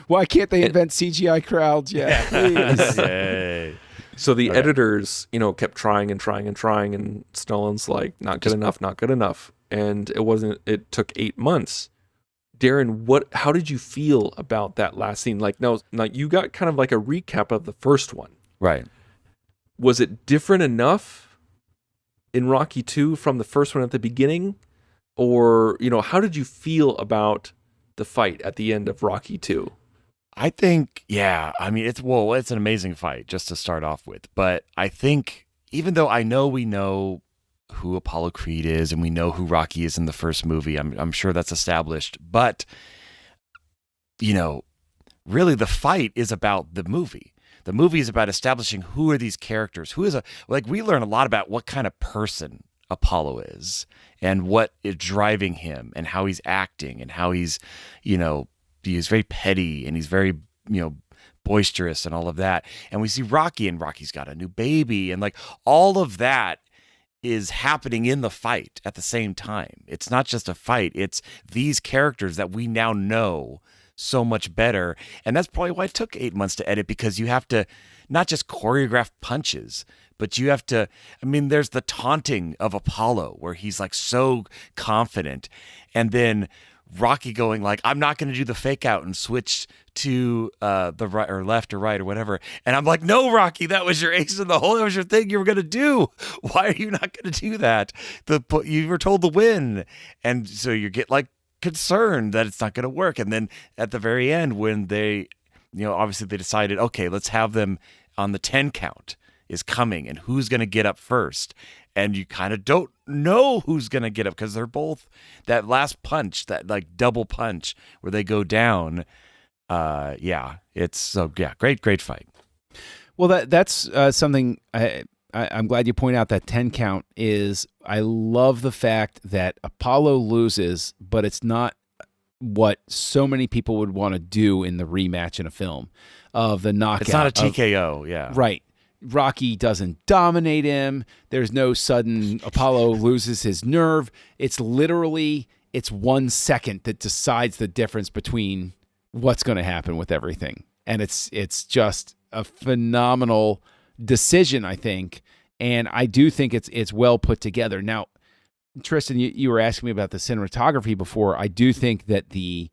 Why can't they invent CGI crowds yet? Please. Yay. So the editors, kept trying, and Stallone's like, not good enough. And it took 8 months. Darren, how did you feel about that last scene? Like, now you got kind of like a recap of the first one. Right. Was it different enough in Rocky 2 from the first one at the beginning? Or, how did you feel about the fight at the end of Rocky 2? I think, yeah. I mean, it's an amazing fight just to start off with. But I think, even though we know who Apollo Creed is and we know who Rocky is in the first movie, I'm sure that's established. But, really the fight is about the movie. The movie is about establishing who are these characters. We learn a lot about what kind of person Apollo is and what is driving him and how he's acting and how he's very petty and he's very, boisterous and all of that. And we see Rocky, and Rocky's got a new baby, and like all of that is happening in the fight at the same time. It's not just a fight. It's these characters that we now know so much better. And that's probably why it took 8 months to edit, because you have to not just choreograph punches, but you have to, there's the taunting of Apollo where he's like so confident. And then Rocky going like, I'm not going to do the fake out and switch to the right or left or right or whatever. And I'm like, no, Rocky, that was your ace in the hole. That was your thing you were going to do. Why are you not going to do that? You were told to win. And so you get like concerned that it's not going to work. And then at the very end, when they, obviously they decided, okay, let's have them on the 10 count is coming and who's going to get up first. And you kind of don't know who's going to get up because they're both that last punch, that like double punch where they go down. Great fight. Well, that's something I'm glad you point out. That 10 count is, I love the fact that Apollo loses, but it's not what so many people would want to do in the rematch in a film of the knockout. It's not a TKO, yeah. Right. Rocky doesn't dominate him. There's no sudden Apollo loses his nerve. It's 1 second that decides the difference between what's going to happen with everything. And it's just a phenomenal decision, I think. And I do think it's well put together. Now, Tristan, you were asking me about the cinematography before. I do think that the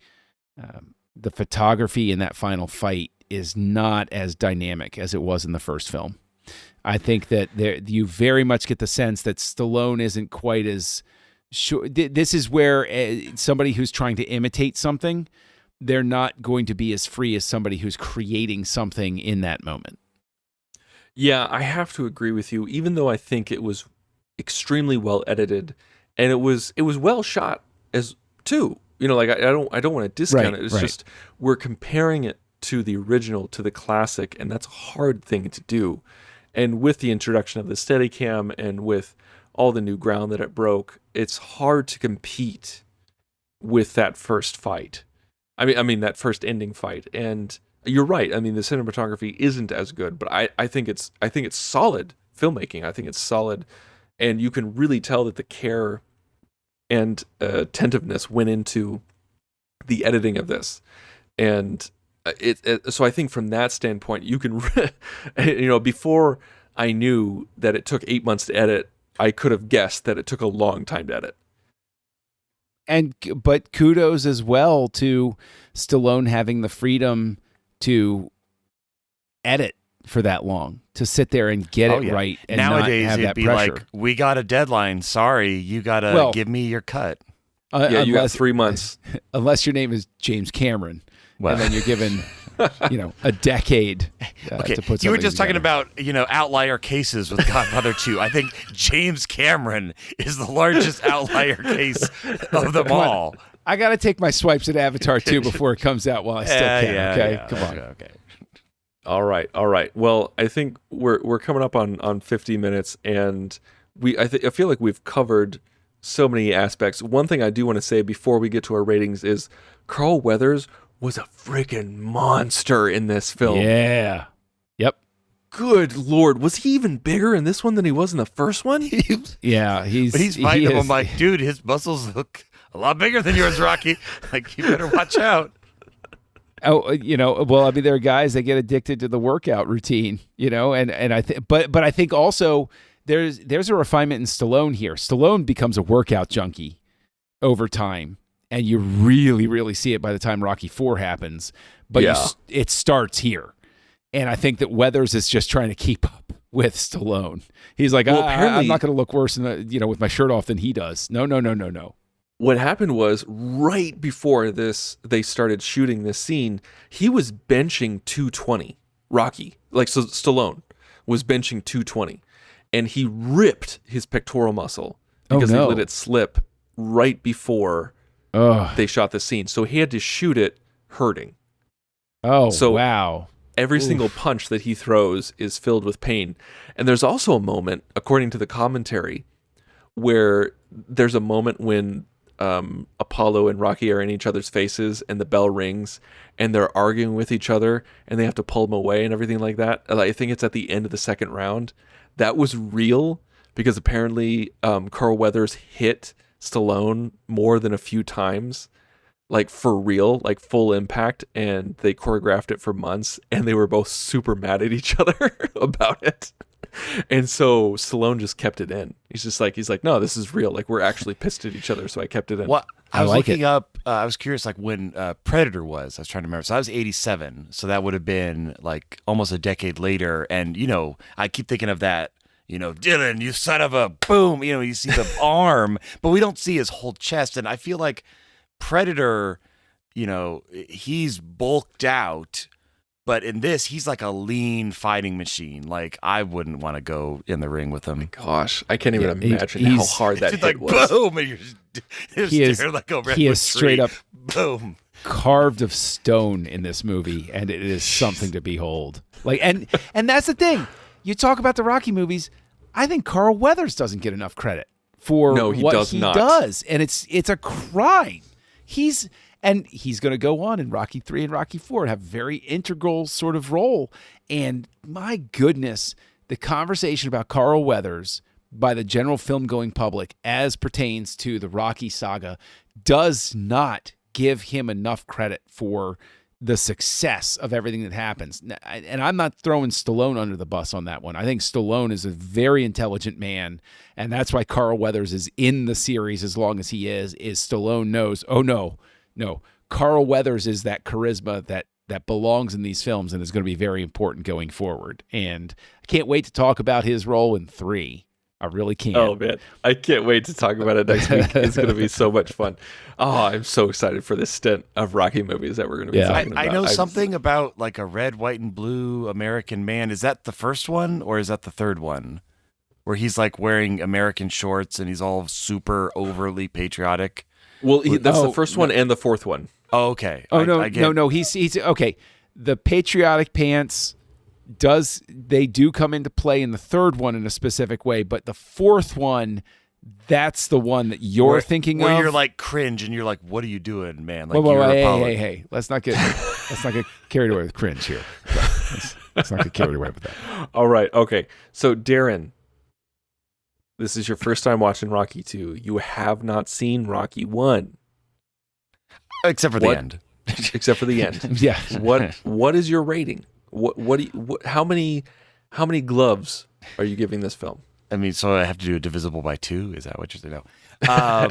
photography in that final fight is not as dynamic as it was in the first film. I think that you very much get the sense that Stallone isn't quite as sure. This is where somebody who's trying to imitate something, they're not going to be as free as somebody who's creating something in that moment. Yeah, I have to agree with you, even though I think it was extremely well edited and it was well shot as too. like I don't want to discount Right, it. It's right. just we're comparing it to the original, to the classic, and that's a hard thing to do. And with the introduction of the Steadicam and with all the new ground that it broke, it's hard to compete with that first fight. I mean that first ending fight. And you're right. I mean, the cinematography isn't as good, but I think it's solid filmmaking. I think it's solid, and you can really tell that the care and attentiveness went into the editing of this. And so I think from that standpoint, you can, before I knew that it took 8 months to edit, I could have guessed that it took a long time to edit. But kudos as well to Stallone having the freedom to edit for that long, to sit there and get it right, and nowadays not have it'd that be pressure. like, we got a deadline. Sorry, you gotta give me your cut. You got 3 months. Unless your name is James Cameron, Well. and then you're given, a decade Okay, to put you were something just talking together. about outlier cases with Godfather 2. I think James Cameron is the largest outlier case of them all. I got to take my swipes at Avatar 2 before it comes out while I still can. Okay, come on. Okay. All right. Well, I think we're coming up on 50 minutes, and I feel like we've covered so many aspects. One thing I do want to say before we get to our ratings is Carl Weathers was a freaking monster in this film. Yeah. Yep. Good Lord, was he even bigger in this one than he was in the first one? Yeah, But he's fighting him. I'm like, dude, his muscles look a lot bigger than yours, Rocky. Like, you better watch out. Oh, well, I mean, there are guys that get addicted to the workout routine, and I think, but I think also there's a refinement in Stallone here. Stallone becomes a workout junkie over time, and you really, really see it by the time Rocky IV happens. But it starts here, and I think that Weathers is just trying to keep up with Stallone. He's like, I'm not going to look worse with my shirt off than he does. No. What happened was right before they started shooting this scene, he was benching 220. Rocky, so Stallone was benching 220, and he ripped his pectoral muscle because he let it slip right before they shot the scene. So he had to shoot it hurting. Oh, so wow. Every single punch that he throws is filled with pain. And there's also a moment, according to the commentary, where there's a moment when Apollo and Rocky are in each other's faces and the bell rings and they're arguing with each other and they have to pull them away and everything like that. I think it's at the end of the second round. That was real because apparently Carl Weathers hit Stallone more than a few times, like for real, like full impact, and they choreographed it for months and they were both super mad at each other about it. And so Stallone just kept it in. He's like, no, this is real. Like, we're actually pissed at each other, so I kept it in. Well, I was like looking up, I was curious, like, when Predator was. I was trying to remember. So I was 87, so that would have been, like, almost a decade later. And, I keep thinking of that, Dylan, you son of a boom. You see the arm, but we don't see his whole chest. And I feel like Predator, he's bulked out. But in this, he's like a lean fighting machine. Like, I wouldn't want to go in the ring with him. Gosh, I can't even imagine how hard that It's hit like, was. boom, and you're just there like a redwood he is straight tree. up Boom. carved of stone in this movie, and it is something to behold. Like, and that's the thing. You talk about the Rocky movies. I think Carl Weathers doesn't get enough credit for what he does, and it's a crime. He's going to go on in Rocky 3 and Rocky 4 and have a very integral sort of role. And my goodness, the conversation about Carl Weathers by the general film-going public as pertains to the Rocky saga does not give him enough credit for the success of everything that happens. And I'm not throwing Stallone under the bus on that one. I think Stallone is a very intelligent man, and that's why Carl Weathers is in the series as long as he is Stallone knows, oh no, Carl Weathers is that charisma that belongs in these films and is going to be very important going forward. And I can't wait to talk about his role in 3. I really can't. Oh, man. I can't wait to talk about it next week. It's going to be so much fun. Oh, I'm so excited for this stint of Rocky movies that we're going to be talking about. I know something about like a red, white, and blue American man. Is that the first one or is that the third one? Where he's like wearing American shorts and he's all super overly patriotic. Well, that's the first one and the fourth one. Oh, okay. Oh, I get no. He's okay. The patriotic pants they do come into play in the third one in a specific way, but the fourth one, that's the one that you're thinking where of. you're like cringe and you're like, what are you doing, man? Like, Whoa, you're hey. Let's not get carried away with cringe here. Let's not get carried away with that. All right. Okay. So, Darren, this is your first time watching Rocky 2. You have not seen Rocky 1. Except for the end. Except for the end. Yeah. What is your rating? How many gloves are you giving this film? I mean, so I have to do it divisible by 2? Is that what you're saying? No.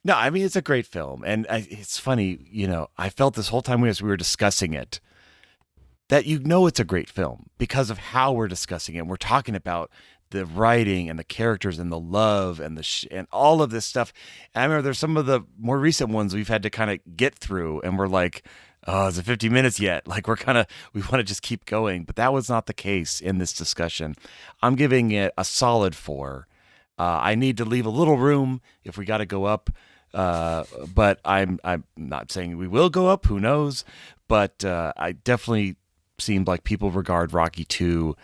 No, I mean, it's a great film. And it's funny, I felt this whole time as we were discussing it, that it's a great film because of how we're discussing it. We're talking about the writing and the characters and the love and and all of this stuff. And I remember there's some of the more recent ones we've had to kind of get through, and we're like, oh, is it 50 minutes yet? Like we want to just keep going. But that was not the case in this discussion. I'm giving it a solid 4. I need to leave a little room if we got to go up. But I'm not saying we will go up. Who knows? But I definitely seemed like people regard Rocky 2.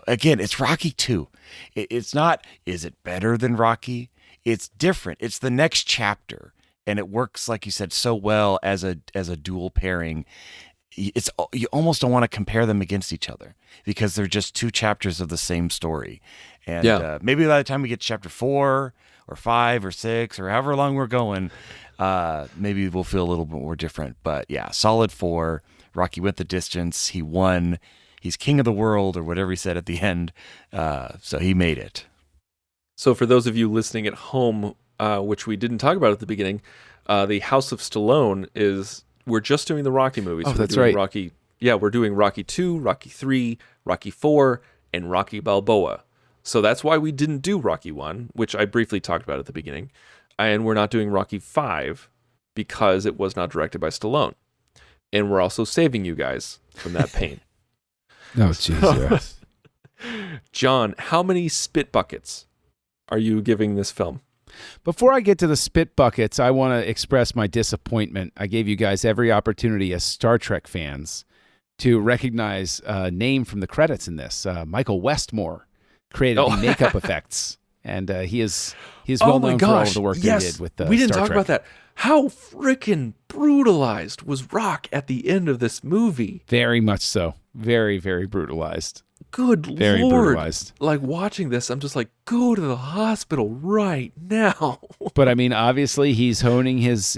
Again, it's Rocky 2. It's not, is it better than Rocky? It's different. It's the next chapter. And it works, like you said, so well as a dual pairing. You almost don't want to compare them against each other because they're just 2 chapters of the same story. And maybe by the time we get to chapter 4 or 5 or 6 or however long we're going, maybe we'll feel a little bit more different. But yeah, solid 4. Rocky went the distance. He won. He's king of the world, or whatever he said at the end. So he made it. So for those of you listening at home, which we didn't talk about at the beginning, the House of Stallone we're just doing the Rocky movies. Oh, so that's right. We're doing Rocky 2, Rocky 3, Rocky 4, and Rocky Balboa. So that's why we didn't do Rocky 1, which I briefly talked about at the beginning. And we're not doing Rocky 5 because it was not directed by Stallone. And we're also saving you guys from that pain. Oh, Jesus. John, how many spit buckets are you giving this film? Before I get to the spit buckets, I want to express my disappointment. I gave you guys every opportunity as Star Trek fans to recognize a name from the credits in this. Michael Westmore created the makeup effects, and he is well known for all of the work they did with we didn't Star talk Trek. about that. How freaking brutalized was Rock at the end of this movie? Very much so. Very, very brutalized. Good Very Lord. brutalized. Like watching this, I'm just like, go to the hospital right now. But I mean, obviously, he's honing his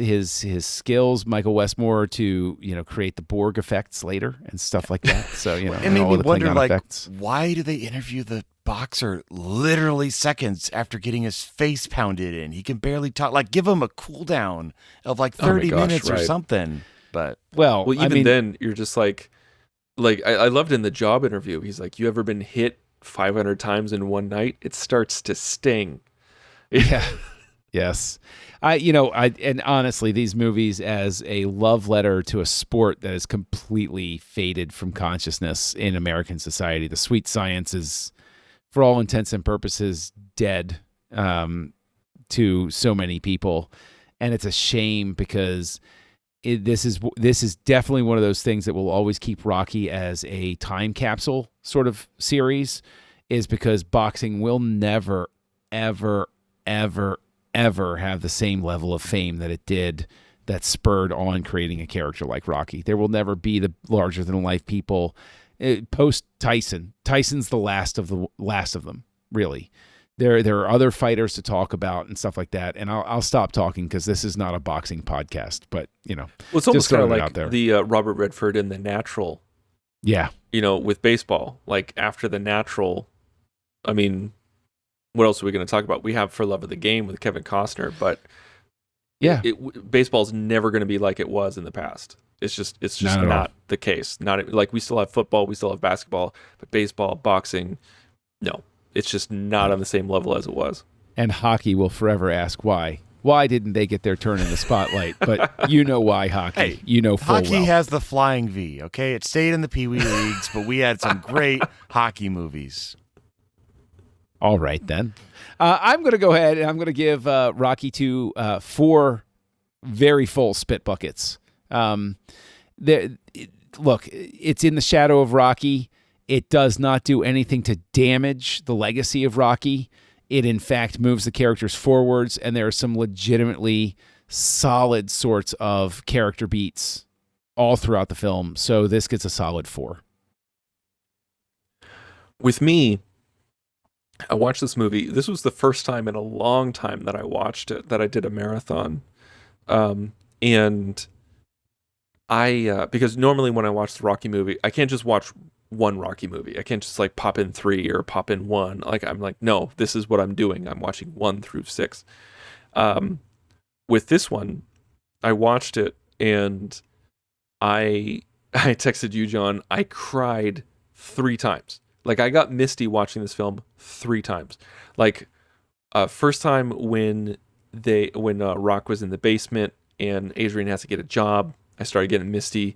skills, Michael Westmore, to create the Borg effects later and stuff like that. So It made all me the wonder, Klingon like, effects. why do they interview the boxer literally seconds after getting his face pounded in? He can barely talk. Like, give him a cool down of like 30 minutes or something. But then you're just like I loved in the job interview. He's like, you ever been hit 500 times in one night? It starts to sting. Yeah. Yes. And honestly, these movies as a love letter to a sport that is completely faded from consciousness in American society. The sweet science is, for all intents and purposes, dead to so many people. And it's a shame because this is definitely one of those things that will always keep Rocky as a time capsule sort of series, is because boxing will never, ever, ever, ever have the same level of fame that it did that spurred on creating a character like Rocky. There will never be the larger than life people post Tyson. Tyson's the last of them, really. There are other fighters to talk about and stuff like that, and I'll stop talking because this is not a boxing podcast. But well, it's almost kind of like there. the Robert Redford in The Natural. Yeah, with baseball, like after The Natural, I mean, what else are we going to talk about? We have For Love of the Game with Kevin Costner, but yeah, baseball's never going to be like it was in the past. It's just not the case. Not like we still have football, we still have basketball, but baseball, boxing, no. It's just not on the same level as it was. And hockey will forever ask why. Why didn't they get their turn in the spotlight? But you know why hockey. Hey, full hockey well. has the flying V, okay? It stayed in the Pee Wee leagues, but we had some great hockey movies. All right, then. I'm going to go ahead and I'm going to give Rocky 2 4 very full spit buckets. Look, it's in the shadow of Rocky. It does not do anything to damage the legacy of Rocky. It, in fact, moves the characters forwards, and there are some legitimately solid sorts of character beats all throughout the film. So this gets a solid 4. With me, I watched this movie. This was the first time in a long time that I watched it, that I did a marathon. And I, because normally when I watch the Rocky movie, I can't just watch one Rocky movie. I can't just like pop in 3 or pop in 1. Like, I'm like, no, this is what I'm doing. I'm watching 1 through 6. With this one, I watched it and I texted you, John. I cried 3 times. Like, I got misty watching this film 3 times. Like, first time when Rock was in the basement and Adrian has to get a job, I started getting misty.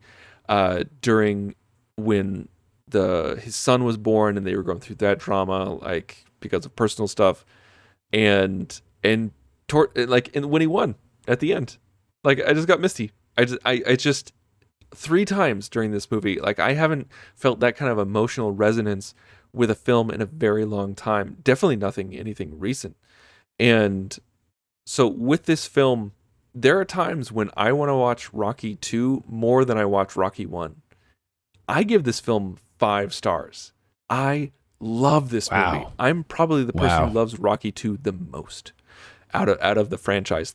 During when his son was born and they were going through that drama, like because of personal stuff, and when he won at the end, like I just got misty. I just 3 times during this movie, like I haven't felt that kind of emotional resonance with a film in a very long time. Definitely anything recent. And so with this film, there are times when I want to watch Rocky 2 more than I watch Rocky 1. I give this film 5 stars. I love this movie. I'm probably the person who loves Rocky 2 the most out of the franchise.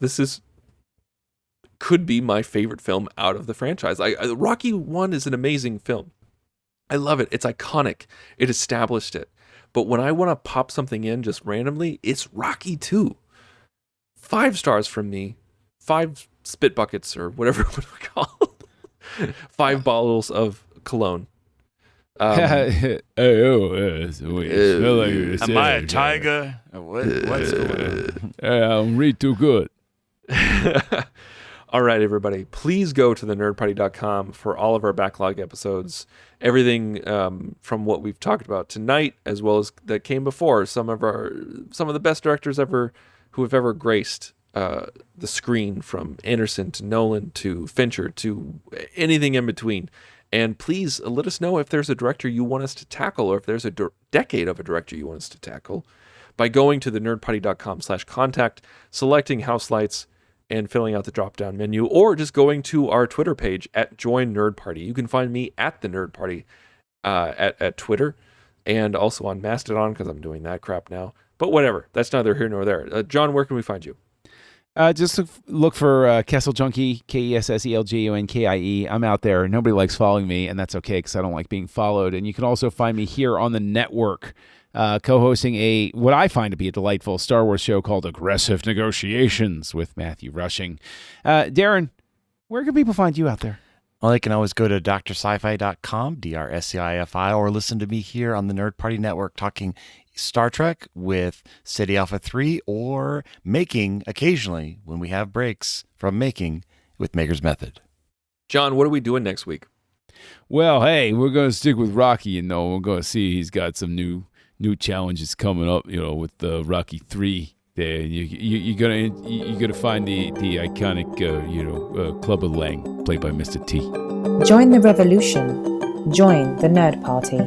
Could be my favorite film out of the franchise. Rocky 1 is an amazing film. I love it. It's iconic. It established it. But when I want to pop something in just randomly, it's Rocky 2. 5 stars from me. 5 spit buckets or whatever we call it. 5 bottles of cologne. Am I a tiger? What's going on? I'm really too good. All right, everybody. Please go to thenerdparty.com for all of our backlog episodes. Everything from what we've talked about tonight, as well as that came before. Some of the best directors who have ever graced the screen, from Anderson to Nolan to Fincher to anything in between. And please let us know if there's a director you want us to tackle, or if there's a decade of a director you want us to tackle, by going to thenerdparty.com/contact, selecting Houselights, and filling out the drop-down menu, or just going to our Twitter page at Join Nerd Party. You can find me at the Nerd Party at Twitter, and also on Mastodon, because I'm doing that crap now. But whatever, that's neither here nor there. John, where can we find you? Just look for Kessel Junkie, KESSELJUNKIE. I'm out there. Nobody likes following me, and that's okay because I don't like being followed. And you can also find me here on the network, co-hosting what I find to be a delightful Star Wars show called Aggressive Negotiations with Matthew Rushing. Darren, where can people find you out there? Well, they can always go to drsci-fi.com, DRSCIFI, or listen to me here on the Nerd Party Network talking Star Trek with City Alpha 3, or making occasionally when we have breaks from making with Maker's Method. John, what are we doing next week? Well, hey, we're going to stick with Rocky, we're going to see he's got some new challenges coming up, with the Rocky 3 there. You're gonna find the iconic, Clubber Lang, played by Mr. T. Join the revolution. Join the Nerd Party.